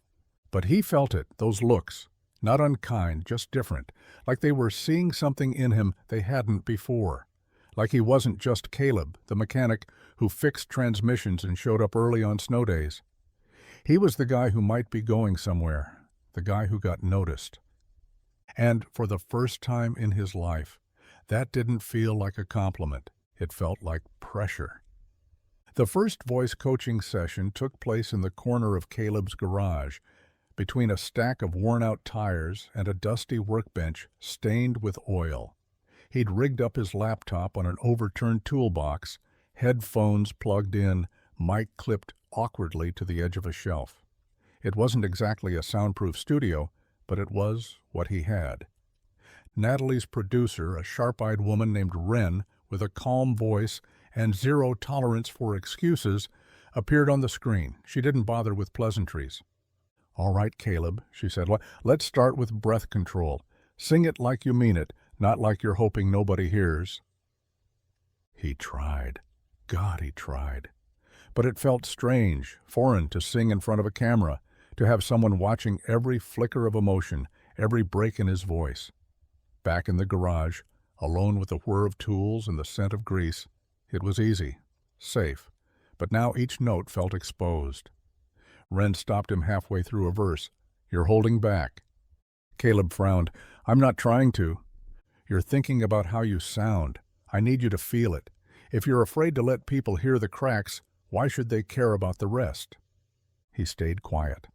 But he felt it, those looks, not unkind, just different, like they were seeing something in him they hadn't before. Like he wasn't just Caleb, the mechanic who fixed transmissions and showed up early on snow days. He was the guy who might be going somewhere, the guy who got noticed. And for the first time in his life, that didn't feel like a compliment. It felt like pressure. The first voice coaching session took place in the corner of Caleb's garage, between a stack of worn-out tires and a dusty workbench stained with oil. He'd rigged up his laptop on an overturned toolbox, headphones plugged in, mic clipped awkwardly to the edge of a shelf. It wasn't exactly a soundproof studio, but it was what he had. Natalie's producer, a sharp-eyed woman named Wren, with a calm voice and zero tolerance for excuses, appeared on the screen. She didn't bother with pleasantries. "All right, Caleb," she said, "let's start with breath control. Sing it like you mean it, not like you're hoping nobody hears." He tried. God, he tried. But it felt strange, foreign to sing in front of a camera, to have someone watching every flicker of emotion, every break in his voice. Back in the garage, alone with the whir of tools and the scent of grease, it was easy, safe, but now each note felt exposed. Wren stopped him halfway through a verse. "You're holding back." Caleb frowned. "I'm not trying to. You're thinking about how you sound. I need you to feel it. If you're afraid to let people hear the cracks, why should they care about the rest?" He stayed quiet.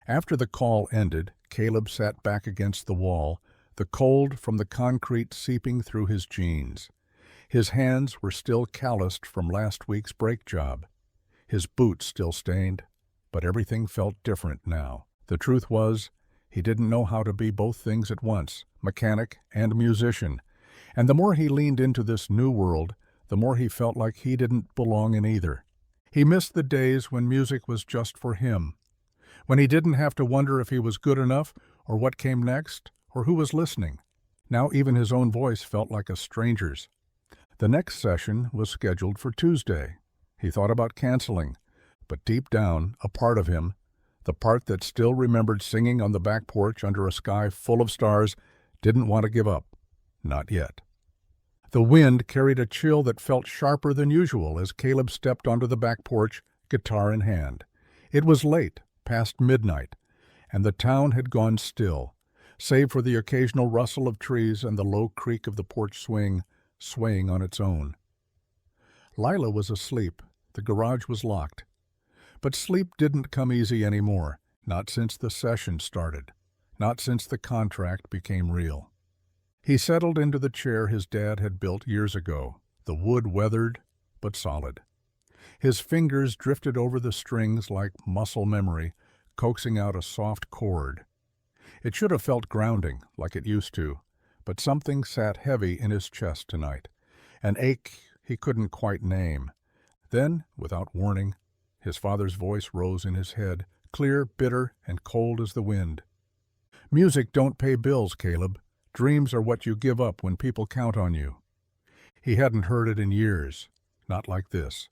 After the call ended, Caleb sat back against the wall, the cold from the concrete seeping through his jeans. His hands were still calloused from last week's brake job. His boots still stained, but everything felt different now. The truth was, he didn't know how to be both things at once, mechanic and musician. And the more he leaned into this new world, the more he felt like he didn't belong in either. He missed the days when music was just for him, when he didn't have to wonder if he was good enough or what came next or who was listening. Now even his own voice felt like a stranger's. The next session was scheduled for Tuesday. He thought about canceling, but deep down, a part of him, the part that still remembered singing on the back porch under a sky full of stars, didn't want to give up. Not yet. The wind carried a chill that felt sharper than usual as Caleb stepped onto the back porch, guitar in hand. It was late, past midnight, and the town had gone still, save for the occasional rustle of trees and the low creak of the porch swing, swaying on its own. Lila was asleep. The garage was locked. But sleep didn't come easy anymore, not since the session started, not since the contract became real. He settled into the chair his dad had built years ago, the wood weathered but solid. His fingers drifted over the strings like muscle memory, coaxing out a soft chord. It should have felt grounding, like it used to, but something sat heavy in his chest tonight, an ache he couldn't quite name. Then, without warning, his father's voice rose in his head, clear, bitter, and cold as the wind. "Music don't pay bills, Caleb. Dreams are what you give up when people count on you." He hadn't heard it in years, not like this.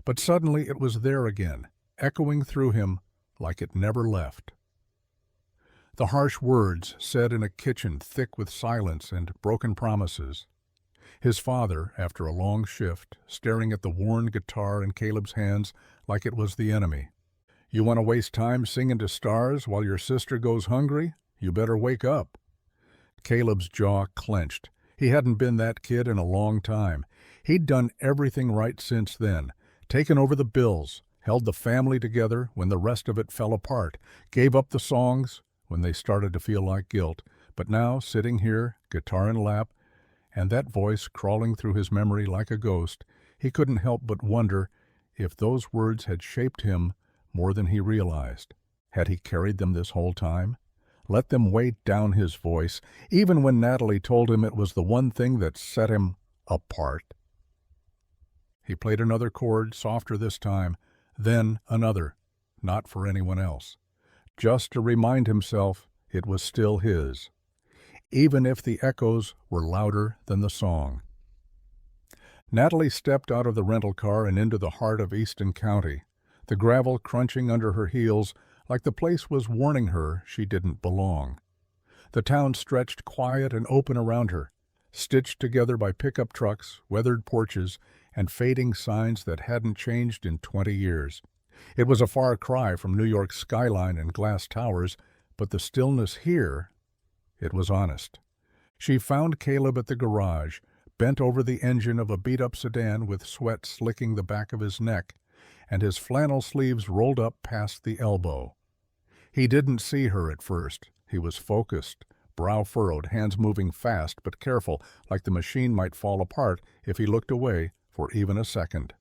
But suddenly it was there again, echoing through him like it never left. The harsh words said in a kitchen thick with silence and broken promises. His father, after a long shift, staring at the worn guitar in Caleb's hands like it was the enemy. "You want to waste time singing to stars while your sister goes hungry? You better wake up." Caleb's jaw clenched. He hadn't been that kid in a long time. He'd done everything right since then, taken over the bills, held the family together when the rest of it fell apart, gave up the songs when they started to feel like guilt. But now, sitting here, guitar in lap, and that voice crawling through his memory like a ghost, he couldn't help but wonder if those words had shaped him more than he realized. Had he carried them this whole time? Let them weigh down his voice, even when Natalie told him it was the one thing that set him apart. He played another chord, softer this time, then another, not for anyone else, just to remind himself it was still his, even if the echoes were louder than the song. Natalie stepped out of the rental car and into the heart of Easton County, the gravel crunching under her heels like the place was warning her she didn't belong. The town stretched quiet and open around her, stitched together by pickup trucks, weathered porches, and fading signs that hadn't changed in 20 years. It was a far cry from New York's skyline and glass towers, but the stillness here, it was honest. She found Caleb at the garage, bent over the engine of a beat-up sedan with sweat slicking the back of his neck, and his flannel sleeves rolled up past the elbow. He didn't see her at first. He was focused, brow furrowed, hands moving fast but careful, like the machine might fall apart if he looked away for even a second.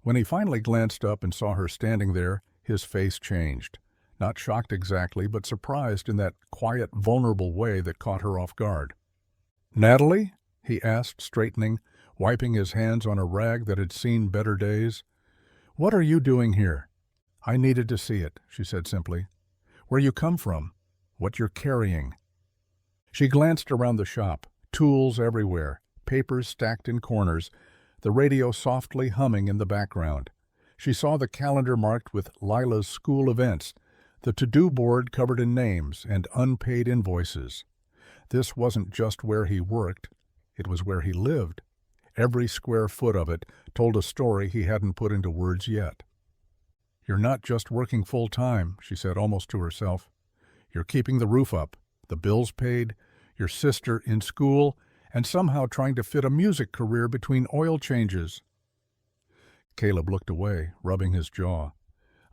When he finally glanced up and saw her standing there, his face changed. Not shocked exactly, but surprised in that quiet, vulnerable way that caught her off guard. "Natalie?" he asked, straightening, wiping his hands on a rag that had seen better days. "What are you doing here?" "I needed to see it," she said simply. "Where you come from, what you're carrying." She glanced around the shop, tools everywhere, papers stacked in corners, the radio softly humming in the background. She saw the calendar marked with Lila's school events, the to-do board covered in names and unpaid invoices. This wasn't just where he worked, it was where he lived. Every square foot of it told a story he hadn't put into words yet. "You're not just working full-time," she said almost to herself. "You're keeping the roof up, the bills paid, your sister in school, and somehow trying to fit a music career between oil changes." Caleb looked away, rubbing his jaw.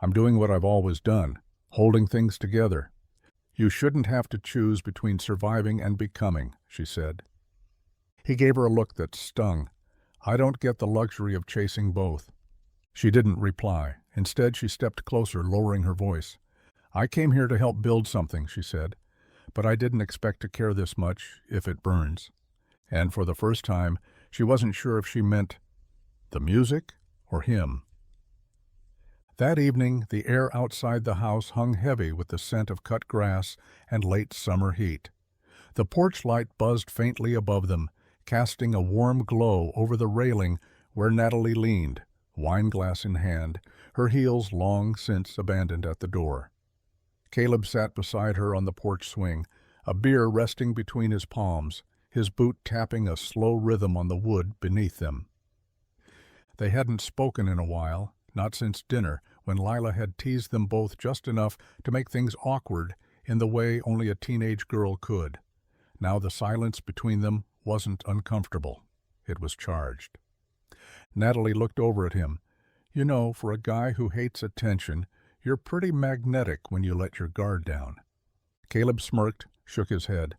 "I'm doing what I've always done, holding things together." "You shouldn't have to choose between surviving and becoming," she said. He gave her a look that stung. "I don't get the luxury of chasing both." She didn't reply. Instead, she stepped closer, lowering her voice. "I came here to help build something," she said, "but I didn't expect to care this much if it burns." And for the first time, she wasn't sure if she meant the music or him. That evening, the air outside the house hung heavy with the scent of cut grass and late summer heat. The porch light buzzed faintly above them, casting a warm glow over the railing where Natalie leaned, wineglass in hand, her heels long since abandoned at the door. Caleb sat beside her on the porch swing, a beer resting between his palms, his boot tapping a slow rhythm on the wood beneath them. They hadn't spoken in a while, not since dinner, when Lila had teased them both just enough to make things awkward in the way only a teenage girl could. Now the silence between them wasn't uncomfortable. It was charged. Natalie looked over at him. You know, for a guy who hates attention, you're pretty magnetic when you let your guard down. Caleb smirked, shook his head.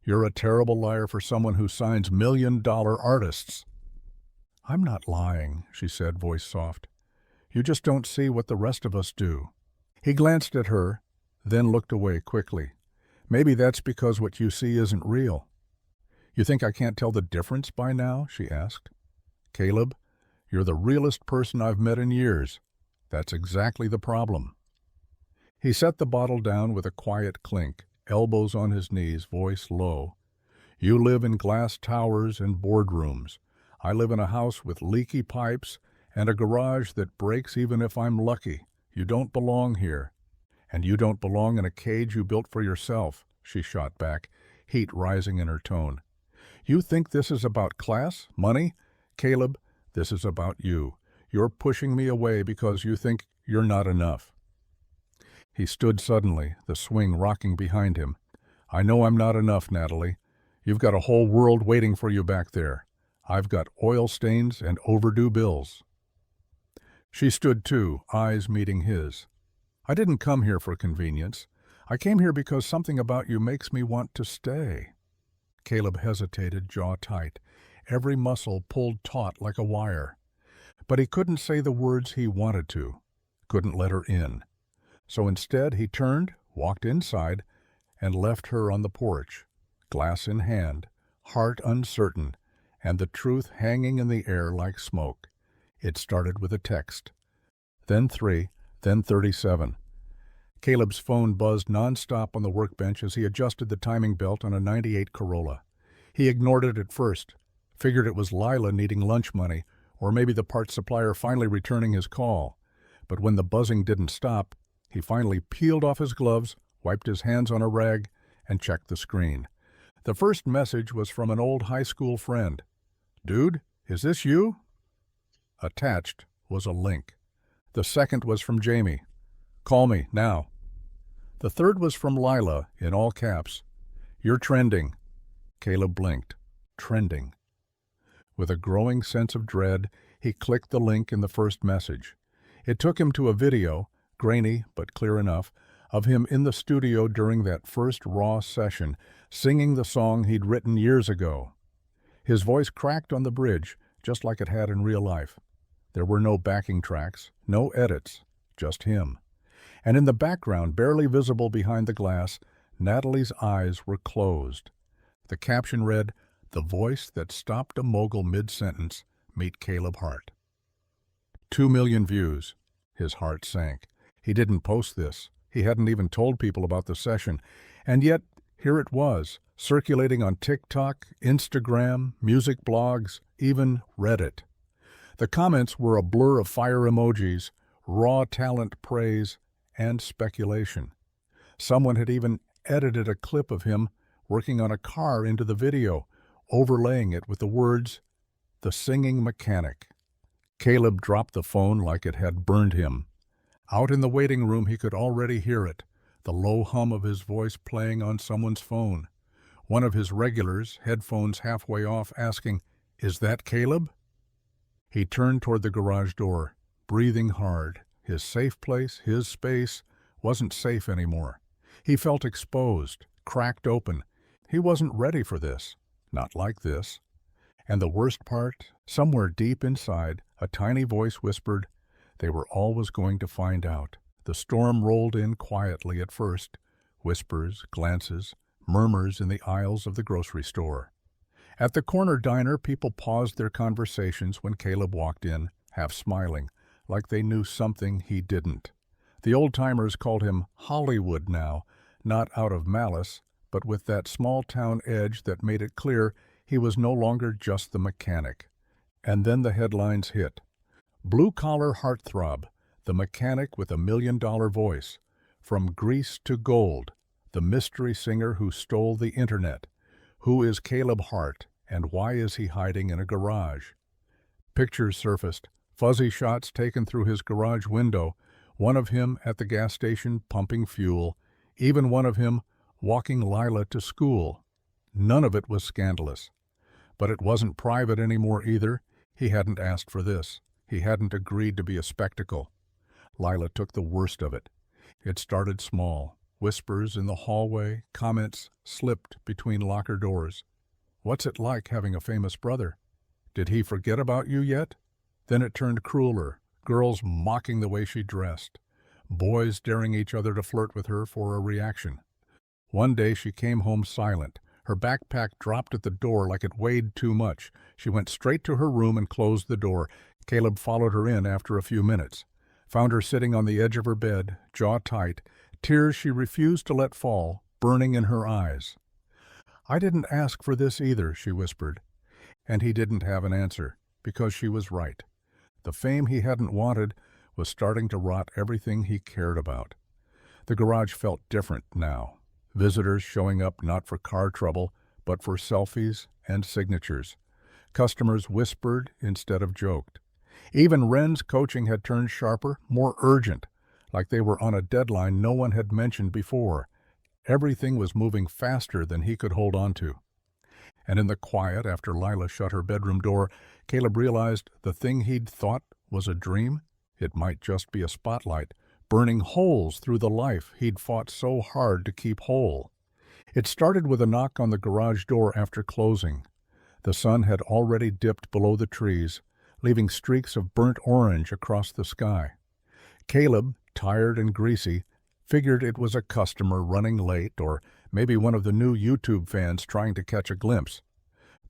You're a terrible liar for someone who signs million-dollar artists. I'm not lying, she said, voice soft. You just don't see what the rest of us do. He glanced at her, then looked away quickly. Maybe that's because what you see isn't real. You think I can't tell the difference by now? She asked. Caleb, you're the realest person I've met in years. That's exactly the problem. He set the bottle down with a quiet clink, elbows on his knees, voice low. You live in glass towers and boardrooms. I live in a house with leaky pipes and a garage that breaks even if I'm lucky. You don't belong here. And you don't belong in a cage you built for yourself, she shot back, heat rising in her tone. You think this is about class, money? Caleb, this is about you. You're pushing me away because you think you're not enough. He stood suddenly, the swing rocking behind him. I know I'm not enough, Natalie. You've got a whole world waiting for you back there. I've got oil stains and overdue bills. She stood too, eyes meeting his. I didn't come here for convenience. I came here because something about you makes me want to stay. Caleb hesitated, jaw tight, every muscle pulled taut like a wire. But he couldn't say the words he wanted to, couldn't let her in. So instead he turned, walked inside, and left her on the porch, glass in hand, heart uncertain, and the truth hanging in the air like smoke. It started with a text. Then 3, then 37. Caleb's phone buzzed nonstop on the workbench as he adjusted the timing belt on a '98 Corolla. He ignored it at first, figured it was Lila needing lunch money, or maybe the parts supplier finally returning his call. But when the buzzing didn't stop, he finally peeled off his gloves, wiped his hands on a rag, and checked the screen. The first message was from an old high school friend. Dude, is this you? Attached was a link. The second was from Jamie. Call me, now. The third was from Lila, in all caps. You're trending. Caleb blinked. Trending. With a growing sense of dread, he clicked the link in the first message. It took him to a video, grainy but clear enough, of him in the studio during that first raw session, singing the song he'd written years ago. His voice cracked on the bridge, just like it had in real life. There were no backing tracks, no edits, just him. And in the background, barely visible behind the glass, Natalie's eyes were closed. The caption read, "The voice that stopped a mogul mid-sentence, meet Caleb Hart." 2 million views. His heart sank. He didn't post this. He hadn't even told people about the session. And yet, here it was, circulating on TikTok, Instagram, music blogs, even Reddit. The comments were a blur of fire emojis, raw talent praise, and speculation. Someone had even edited a clip of him working on a car into the video, overlaying it with the words, "The Singing Mechanic." Caleb dropped the phone like it had burned him. Out in the waiting room he could already hear it, the low hum of his voice playing on someone's phone. One of his regulars, headphones halfway off, asking, "Is that Caleb?" He turned toward the garage door, breathing hard. His safe place, his space, wasn't safe anymore. He felt exposed, cracked open. He wasn't ready for this. Not like this. And the worst part, somewhere deep inside, a tiny voice whispered, they were always going to find out. The storm rolled in quietly at first, whispers, glances, murmurs in the aisles of the grocery store. At the corner diner, people paused their conversations when Caleb walked in, half smiling, like they knew something he didn't. The old-timers called him Hollywood now, not out of malice, but with that small-town edge that made it clear he was no longer just the mechanic. And then the headlines hit. Blue-collar heartthrob, the mechanic with $1 million voice. From Grease to Gold, the mystery singer who stole the internet. Who is Caleb Hart, and why is he hiding in a garage? Pictures surfaced, fuzzy shots taken through his garage window, one of him at the gas station pumping fuel, even one of him walking Lila to school. None of it was scandalous. But it wasn't private anymore either. He hadn't asked for this. He hadn't agreed to be a spectacle. Lila took the worst of it. It started small. Whispers in the hallway, comments slipped between locker doors. "What's it like having a famous brother? Did he forget about you yet?" Then it turned crueler, girls mocking the way she dressed, boys daring each other to flirt with her for a reaction. One day she came home silent. Her backpack dropped at the door like it weighed too much. She went straight to her room and closed the door. Caleb followed her in after a few minutes. Found her sitting on the edge of her bed, jaw tight, tears she refused to let fall, burning in her eyes. "I didn't ask for this either," she whispered. And he didn't have an answer, because she was right. The fame he hadn't wanted was starting to rot everything he cared about. The garage felt different now. Visitors showing up not for car trouble, but for selfies and signatures. Customers whispered instead of joked. Even Wren's coaching had turned sharper, more urgent, like they were on a deadline no one had mentioned before. Everything was moving faster than he could hold on to. And in the quiet, after Lila shut her bedroom door, Caleb realized the thing he'd thought was a dream, it might just be a spotlight, burning holes through the life he'd fought so hard to keep whole. It started with a knock on the garage door after closing. The sun had already dipped below the trees, leaving streaks of burnt orange across the sky. Caleb, tired and greasy, figured it was a customer running late or maybe one of the new YouTube fans trying to catch a glimpse.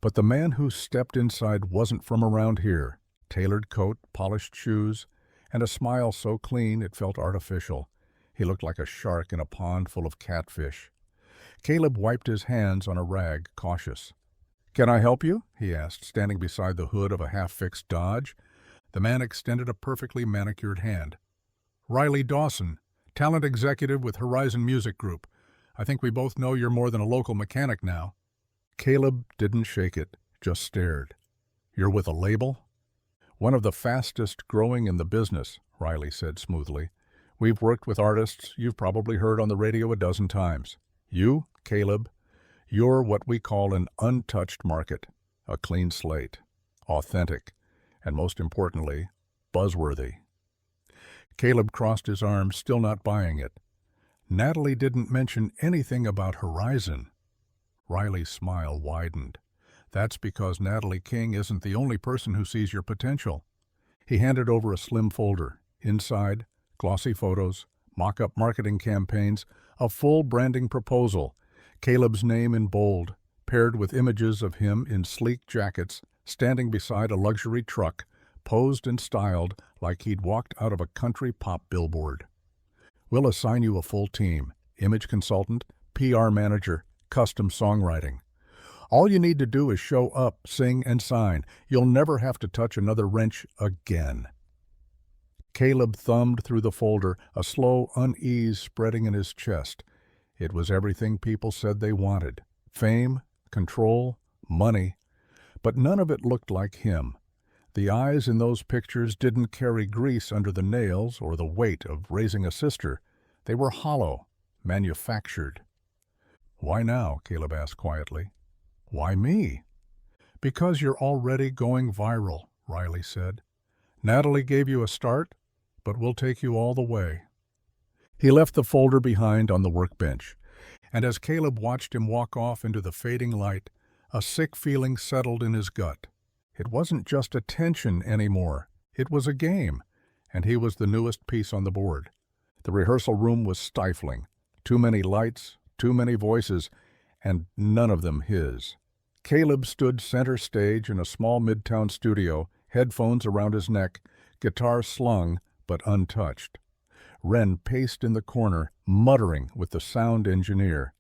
But the man who stepped inside wasn't from around here. Tailored coat, polished shoes, and a smile so clean it felt artificial. He looked like a shark in a pond full of catfish. Caleb wiped his hands on a rag, cautious. "Can I help you?" he asked, standing beside the hood of a half-fixed Dodge. The man extended a perfectly manicured hand. "Riley Dawson, talent executive with Horizon Music Group. I think we both know you're more than a local mechanic now." Caleb didn't shake it, just stared. "You're with a label?" "One of the fastest growing in the business," Riley said smoothly. "We've worked with artists you've probably heard on the radio a dozen times. You, Caleb, you're what we call an untouched market, a clean slate, authentic, and most importantly, buzzworthy." Caleb crossed his arms, still not buying it. Natalie didn't mention anything about Horizon. Riley's smile widened. "That's because Natalie King isn't the only person who sees your potential." He handed over a slim folder. Inside, glossy photos, mock-up marketing campaigns, a full branding proposal, Caleb's name in bold, paired with images of him in sleek jackets, standing beside a luxury truck, posed and styled like he'd walked out of a country pop billboard. "We'll assign you a full team, image consultant, PR manager, custom songwriting. All you need to do is show up, sing, and sign. You'll never have to touch another wrench again." Caleb thumbed through the folder, a slow unease spreading in his chest. It was everything people said they wanted. Fame, control, money. But none of it looked like him. The eyes in those pictures didn't carry grease under the nails or the weight of raising a sister. They were hollow, manufactured. "Why now?" Caleb asked quietly. "Why me?" "Because you're already going viral," Riley said. "Natalie gave you a start, but we'll take you all the way." He left the folder behind on the workbench, and as Caleb watched him walk off into the fading light, a sick feeling settled in his gut. It wasn't just attention anymore. It was a game, and he was the newest piece on the board. The rehearsal room was stifling. Too many lights, too many voices, and none of them his. Caleb stood center stage in a small midtown studio, headphones around his neck, guitar slung but untouched. Wren paced in the corner, muttering with the sound engineer.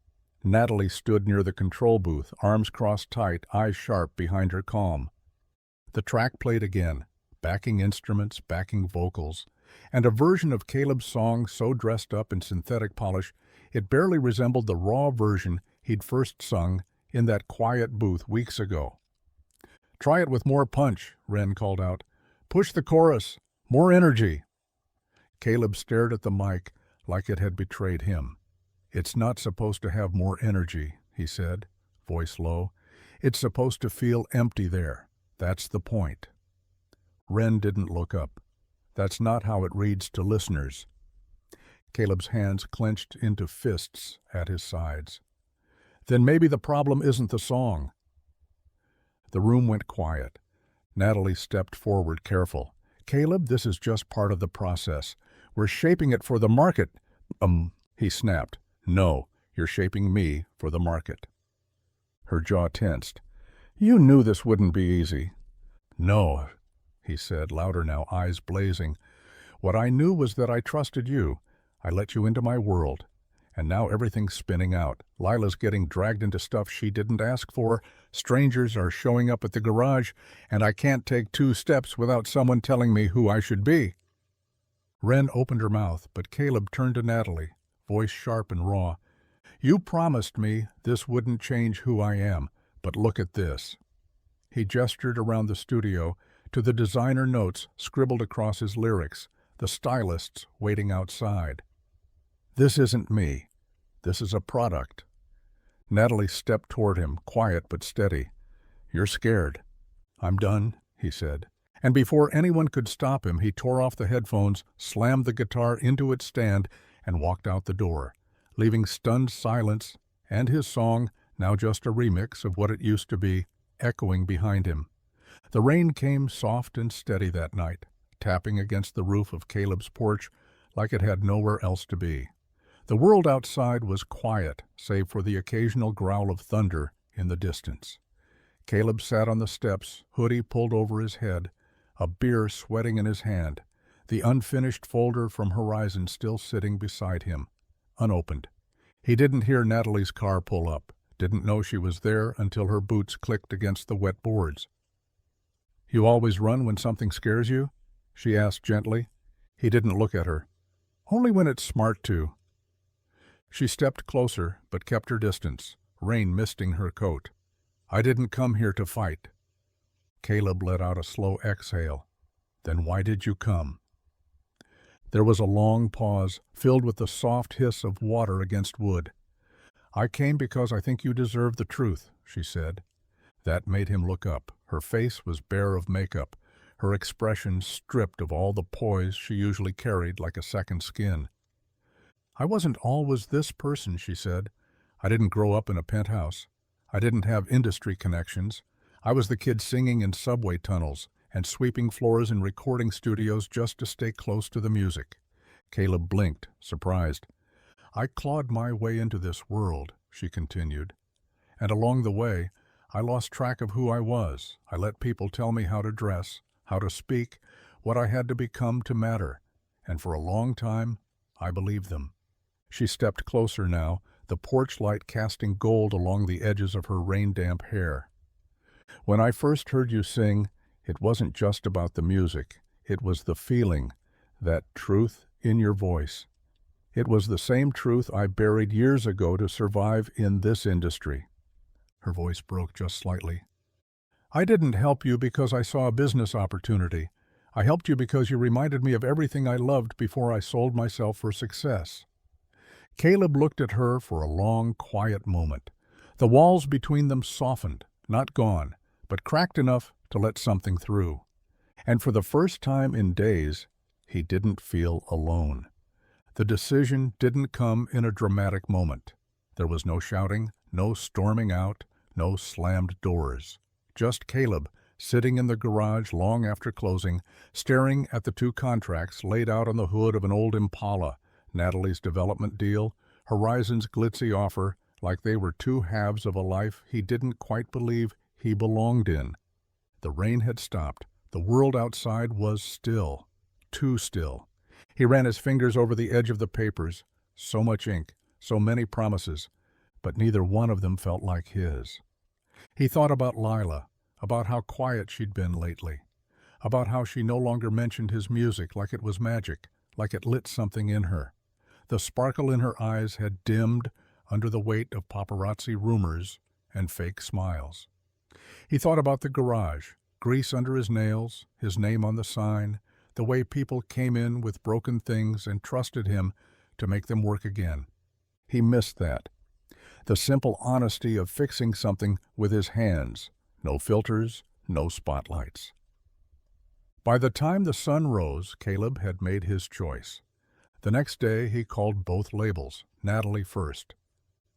Natalie stood near the control booth, arms crossed tight, eyes sharp behind her calm. The track played again, backing instruments, backing vocals, and a version of Caleb's song so dressed up in synthetic polish it barely resembled the raw version he'd first sung in that quiet booth weeks ago. "Try it with more punch," Wren called out. "Push the chorus. More energy." Caleb stared at the mic like it had betrayed him. "It's not supposed to have more energy," he said, voice low. "It's supposed to feel empty there. That's the point." Wren didn't look up. That's not how it reads to listeners. Caleb's hands clenched into fists at his sides. Then maybe the problem isn't the song. The room went quiet. Natalie stepped forward, careful. Caleb, this is just part of the process. We're shaping it for the market. He snapped. No, you're shaping me for the market. Her jaw tensed. You knew this wouldn't be easy. No, he said, louder now, eyes blazing. What I knew was that I trusted you. I let you into my world. And now everything's spinning out. Lila's getting dragged into stuff she didn't ask for. Strangers are showing up at the garage, and I can't take 2 steps without someone telling me who I should be. Wren opened her mouth, but Caleb turned to Natalie, voice sharp and raw. You promised me this wouldn't change who I am, but look at this. He gestured around the studio to the designer notes scribbled across his lyrics, the stylists waiting outside. This isn't me. This is a product. Natalie stepped toward him, quiet but steady. You're scared. I'm done, he said. And before anyone could stop him, he tore off the headphones, slammed the guitar into its stand, and walked out the door, leaving stunned silence and his song, now just a remix of what it used to be, echoing behind him. The rain came soft and steady that night, tapping against the roof of Caleb's porch like it had nowhere else to be. The world outside was quiet, save for the occasional growl of thunder in the distance. Caleb sat on the steps, hoodie pulled over his head, a beer sweating in his hand, the unfinished folder from Horizon still sitting beside him, unopened. He didn't hear Natalie's car pull up, didn't know she was there until her boots clicked against the wet boards. You always run when something scares you? She asked gently. He didn't look at her. Only when it's smart to. She stepped closer, but kept her distance, rain misting her coat. I didn't come here to fight. Caleb let out a slow exhale. Then why did you come? There was a long pause, filled with the soft hiss of water against wood. I came because I think you deserve the truth, she said. That made him look up. Her face was bare of makeup, her expression stripped of all the poise she usually carried like a second skin. I wasn't always this person, she said. I didn't grow up in a penthouse. I didn't have industry connections. I was the kid singing in subway tunnels and sweeping floors in recording studios just to stay close to the music. Caleb blinked, surprised. I clawed my way into this world, she continued. And along the way, I lost track of who I was. I let people tell me how to dress, how to speak, what I had to become to matter. And for a long time, I believed them. She stepped closer now, the porch light casting gold along the edges of her rain-damp hair. When I first heard you sing, it wasn't just about the music. It was the feeling, that truth in your voice. It was the same truth I buried years ago to survive in this industry. Her voice broke just slightly. I didn't help you because I saw a business opportunity. I helped you because you reminded me of everything I loved before I sold myself for success. Caleb looked at her for a long, quiet moment. The walls between them softened, not gone, but cracked enough to let something through. And for the first time in days, he didn't feel alone. The decision didn't come in a dramatic moment. There was no shouting, no storming out, no slammed doors. Just Caleb, sitting in the garage long after closing, staring at the 2 contracts laid out on the hood of an old Impala, Natalie's development deal, Horizon's glitzy offer, like they were 2 halves of a life he didn't quite believe he belonged in. The rain had stopped. The world outside was still. Too still. He ran his fingers over the edge of the papers. So much ink, so many promises, but neither one of them felt like his. He thought about Lila, about how quiet she'd been lately, about how she no longer mentioned his music like it was magic, like it lit something in her. The sparkle in her eyes had dimmed under the weight of paparazzi rumors and fake smiles. He thought about the garage, grease under his nails, his name on the sign, the way people came in with broken things and trusted him to make them work again. He missed that. The simple honesty of fixing something with his hands. No filters, no spotlights. By the time the sun rose, Caleb had made his choice. The next day he called both labels, Natalie first.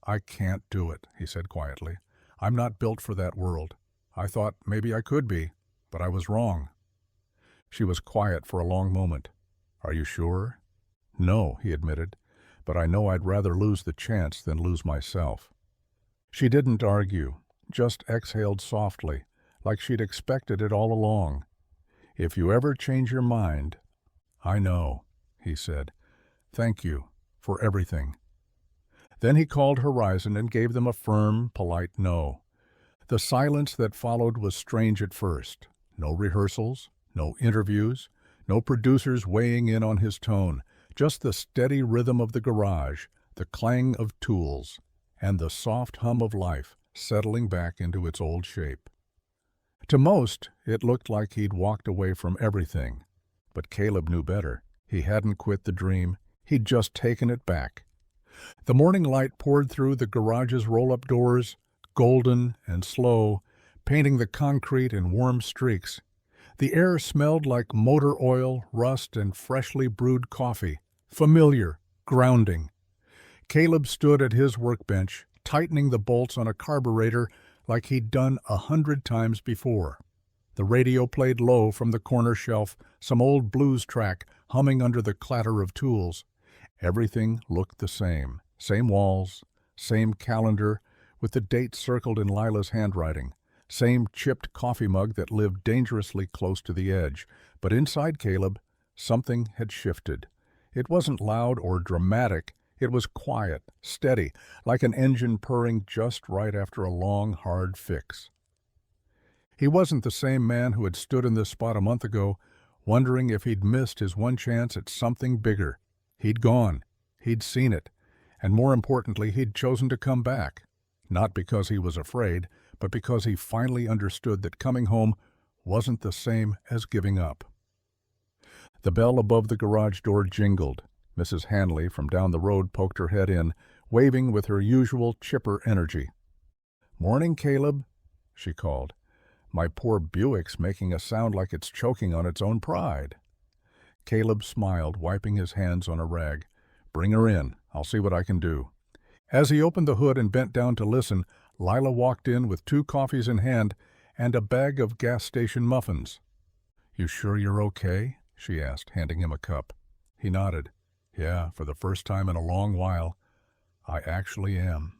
"I can't do it," he said quietly. "I'm not built for that world. I thought maybe I could be, but I was wrong." She was quiet for a long moment. "Are you sure?" "No," he admitted, "but I know I'd rather lose the chance than lose myself." She didn't argue, just exhaled softly, like she'd expected it all along. "If you ever change your mind—" "I know," he said. "Thank you for everything." Then he called Horizon and gave them a firm, polite no. The silence that followed was strange at first. No rehearsals, no interviews, no producers weighing in on his tone, just the steady rhythm of the garage, the clang of tools, and the soft hum of life settling back into its old shape. To most, it looked like he'd walked away from everything. But Caleb knew better. He hadn't quit the dream. He'd just taken it back. The morning light poured through the garage's roll-up doors, golden and slow, painting the concrete in warm streaks. The air smelled like motor oil, rust, and freshly brewed coffee. Familiar, grounding. Caleb stood at his workbench, tightening the bolts on a carburetor like he'd done 100 times before. The radio played low from the corner shelf, some old blues track humming under the clatter of tools. Everything looked the same. Same walls, same calendar with the date circled in Lila's handwriting, same chipped coffee mug that lived dangerously close to the edge. But inside Caleb, something had shifted. It wasn't loud or dramatic. It was quiet, steady, like an engine purring just right after a long, hard fix. He wasn't the same man who had stood in this spot a month ago, wondering if he'd missed his one chance at something bigger. He'd gone. He'd seen it. And more importantly, he'd chosen to come back. Not because he was afraid, but because he finally understood that coming home wasn't the same as giving up. The bell above the garage door jingled. Mrs. Hanley from down the road poked her head in, waving with her usual chipper energy. "Morning, Caleb," she called. "My poor Buick's making a sound like it's choking on its own pride." Caleb smiled, wiping his hands on a rag. "Bring her in. I'll see what I can do." As he opened the hood and bent down to listen, Lila walked in with 2 coffees in hand and a bag of gas station muffins. "You sure you're okay?" she asked, handing him a cup. He nodded. "Yeah, for the first time in a long while, I actually am."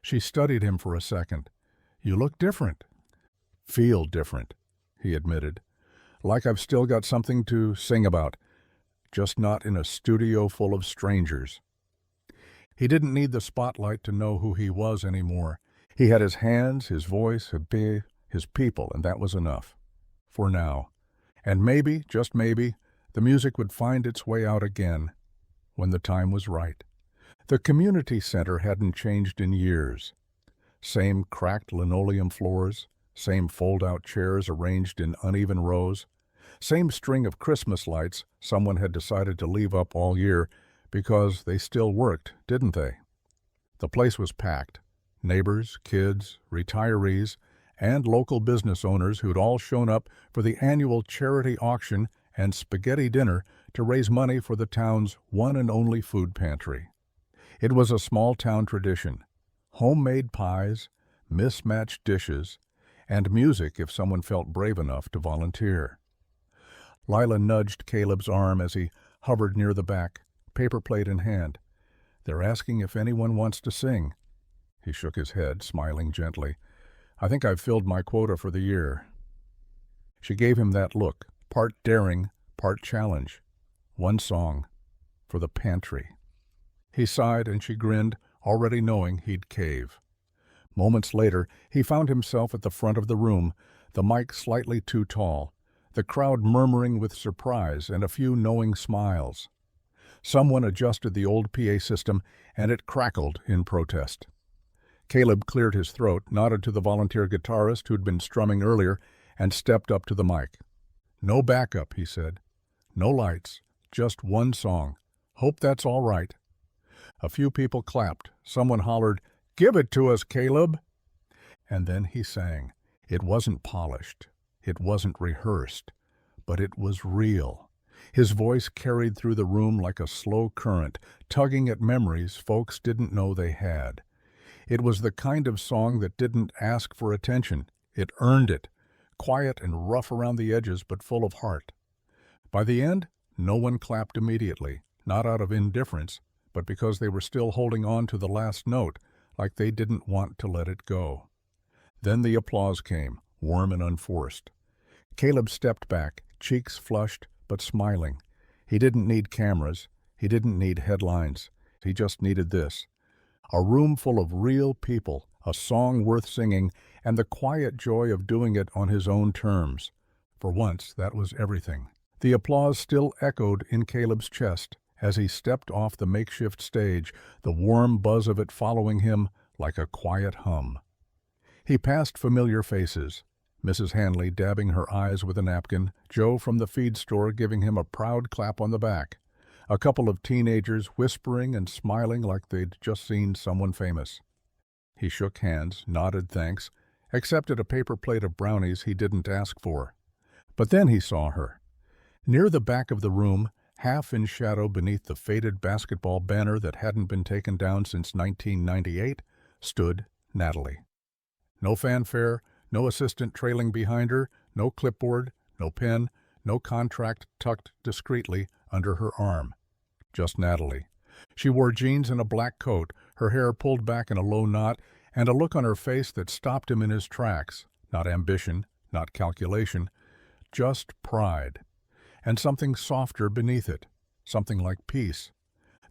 She studied him for a second. "You look different." "Feel different," he admitted. "Like I've still got something to sing about, just not in a studio full of strangers." He didn't need the spotlight to know who he was anymore. He had his hands, his voice, his people, and that was enough. For now. And maybe, just maybe, the music would find its way out again when the time was right. The community center hadn't changed in years. Same cracked linoleum floors, same fold-out chairs arranged in uneven rows, same string of Christmas lights someone had decided to leave up all year because they still worked, didn't they? The place was packed. Neighbors, kids, retirees, and local business owners who'd all shown up for the annual charity auction and spaghetti dinner to raise money for the town's one and only food pantry. It was a small-town tradition. Homemade pies, mismatched dishes, and music if someone felt brave enough to volunteer. Lila nudged Caleb's arm as he hovered near the back, paper plate in hand. "They're asking if anyone wants to sing." He shook his head, smiling gently. "I think I've filled my quota for the year." She gave him that look, part daring, part challenge. One song, for the pantry. He sighed and she grinned, already knowing he'd cave. Moments later, he found himself at the front of the room, the mic slightly too tall, the crowd murmuring with surprise and a few knowing smiles. Someone adjusted the old PA system, and it crackled in protest. Caleb cleared his throat, nodded to the volunteer guitarist who'd been strumming earlier, and stepped up to the mic. "No backup," he said. "No lights, just one song. Hope that's all right." A few people clapped. Someone hollered, "Give it to us, Caleb!" And then he sang. It wasn't polished. It wasn't rehearsed. but it was real. His voice carried through the room like a slow current, tugging at memories folks didn't know they had. It was the kind of song that didn't ask for attention. It earned it, quiet and rough around the edges, but full of heart. By the end, no one clapped immediately, not out of indifference, but because they were still holding on to the last note, like they didn't want to let it go. Then the applause came, warm and unforced. Caleb stepped back, cheeks flushed but smiling. He didn't need cameras. He didn't need headlines. He just needed this. A room full of real people, a song worth singing, and the quiet joy of doing it on his own terms. For once, that was everything. The applause still echoed in Caleb's chest as he stepped off the makeshift stage, the warm buzz of it following him like a quiet hum. He passed familiar faces. Mrs. Hanley dabbing her eyes with a napkin, Joe from the feed store giving him a proud clap on the back, a couple of teenagers whispering and smiling like they'd just seen someone famous. He shook hands, nodded thanks, accepted a paper plate of brownies he didn't ask for. But then he saw her. Near the back of the room, half in shadow beneath the faded basketball banner that hadn't been taken down since 1998, stood Natalie. No fanfare, no assistant trailing behind her, no clipboard, no pen, no contract tucked discreetly under her arm. Just Natalie. She wore jeans and a black coat, her hair pulled back in a low knot, and a look on her face that stopped him in his tracks. Not ambition, not calculation, just pride. And something softer beneath it, something like peace.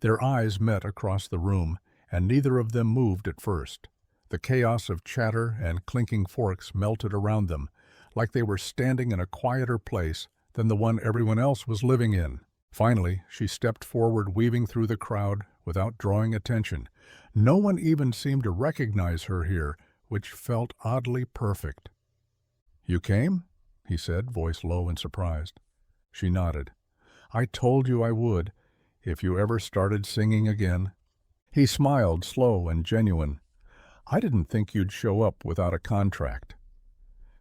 Their eyes met across the room, and neither of them moved at first. The chaos of chatter and clinking forks melted around them, like they were standing in a quieter place than the one everyone else was living in. Finally, she stepped forward, weaving through the crowd without drawing attention. No one even seemed to recognize her here, which felt oddly perfect. "You came?" he said, voice low and surprised. She nodded. "I told you I would, if you ever started singing again." He smiled, slow and genuine. "I didn't think you'd show up without a contract."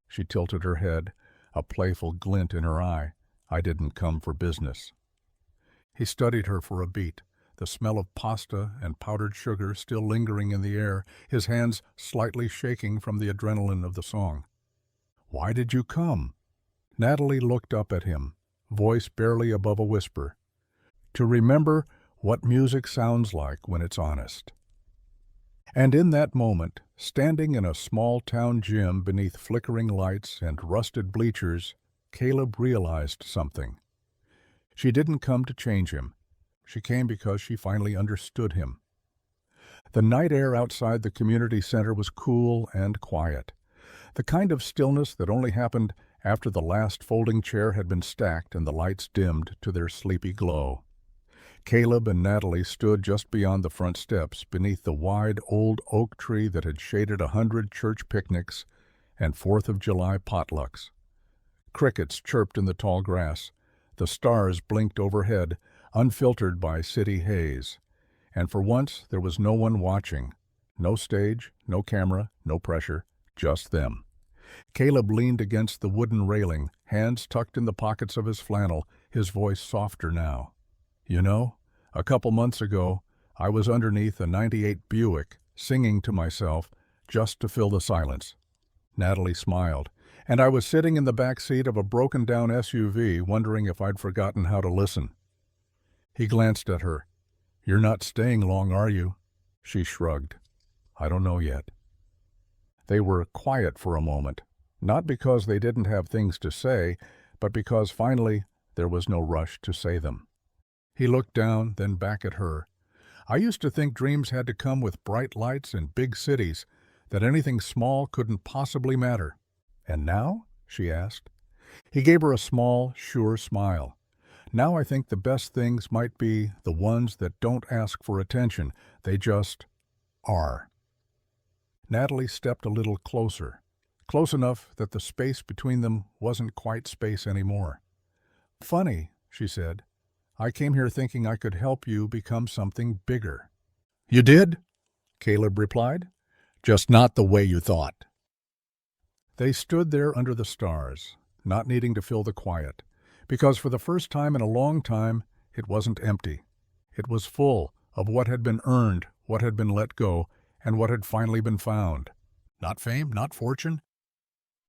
She tilted her head, a playful glint in her eye. "I didn't come for business." He studied her for a beat, the smell of pasta and powdered sugar still lingering in the air, his hands slightly shaking from the adrenaline of the song. "Why did you come?" Natalie looked up at him, voice barely above a whisper. "To remember what music sounds like when it's honest." And in that moment, standing in a small-town gym beneath flickering lights and rusted bleachers, Caleb realized something. She didn't come to change him. She came because she finally understood him. The night air outside the community center was cool and quiet, the kind of stillness that only happened after the last folding chair had been stacked and the lights dimmed to their sleepy glow. Caleb and Natalie stood just beyond the front steps, beneath the wide old oak tree that had shaded 100 church picnics and 4th of July potlucks. Crickets chirped in the tall grass. The stars blinked overhead, unfiltered by city haze. And for once there was no one watching. No stage, no camera, no pressure, just them. Caleb leaned against the wooden railing, hands tucked in the pockets of his flannel, his voice softer now. "You know, a couple months ago, I was underneath a '98 Buick, singing to myself, just to fill the silence." Natalie smiled. "And I was sitting in the back seat of a broken-down SUV, wondering if I'd forgotten how to listen." He glanced at her. "You're not staying long, are you?" She shrugged. "I don't know yet." They were quiet for a moment, not because they didn't have things to say, but because finally there was no rush to say them. He looked down, then back at her. "I used to think dreams had to come with bright lights and big cities, that anything small couldn't possibly matter." "And now?" she asked. He gave her a small, sure smile. "Now I think the best things might be the ones that don't ask for attention. They just are." Natalie stepped a little closer, close enough that the space between them wasn't quite space anymore. "Funny," she said. "I came here thinking I could help you become something bigger." "You did?" Caleb replied. "Just not the way you thought." They stood there under the stars, not needing to fill the quiet. Because for the first time in a long time, it wasn't empty. It was full of what had been earned, what had been let go, and what had finally been found. Not fame, not fortune.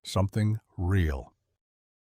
Something real.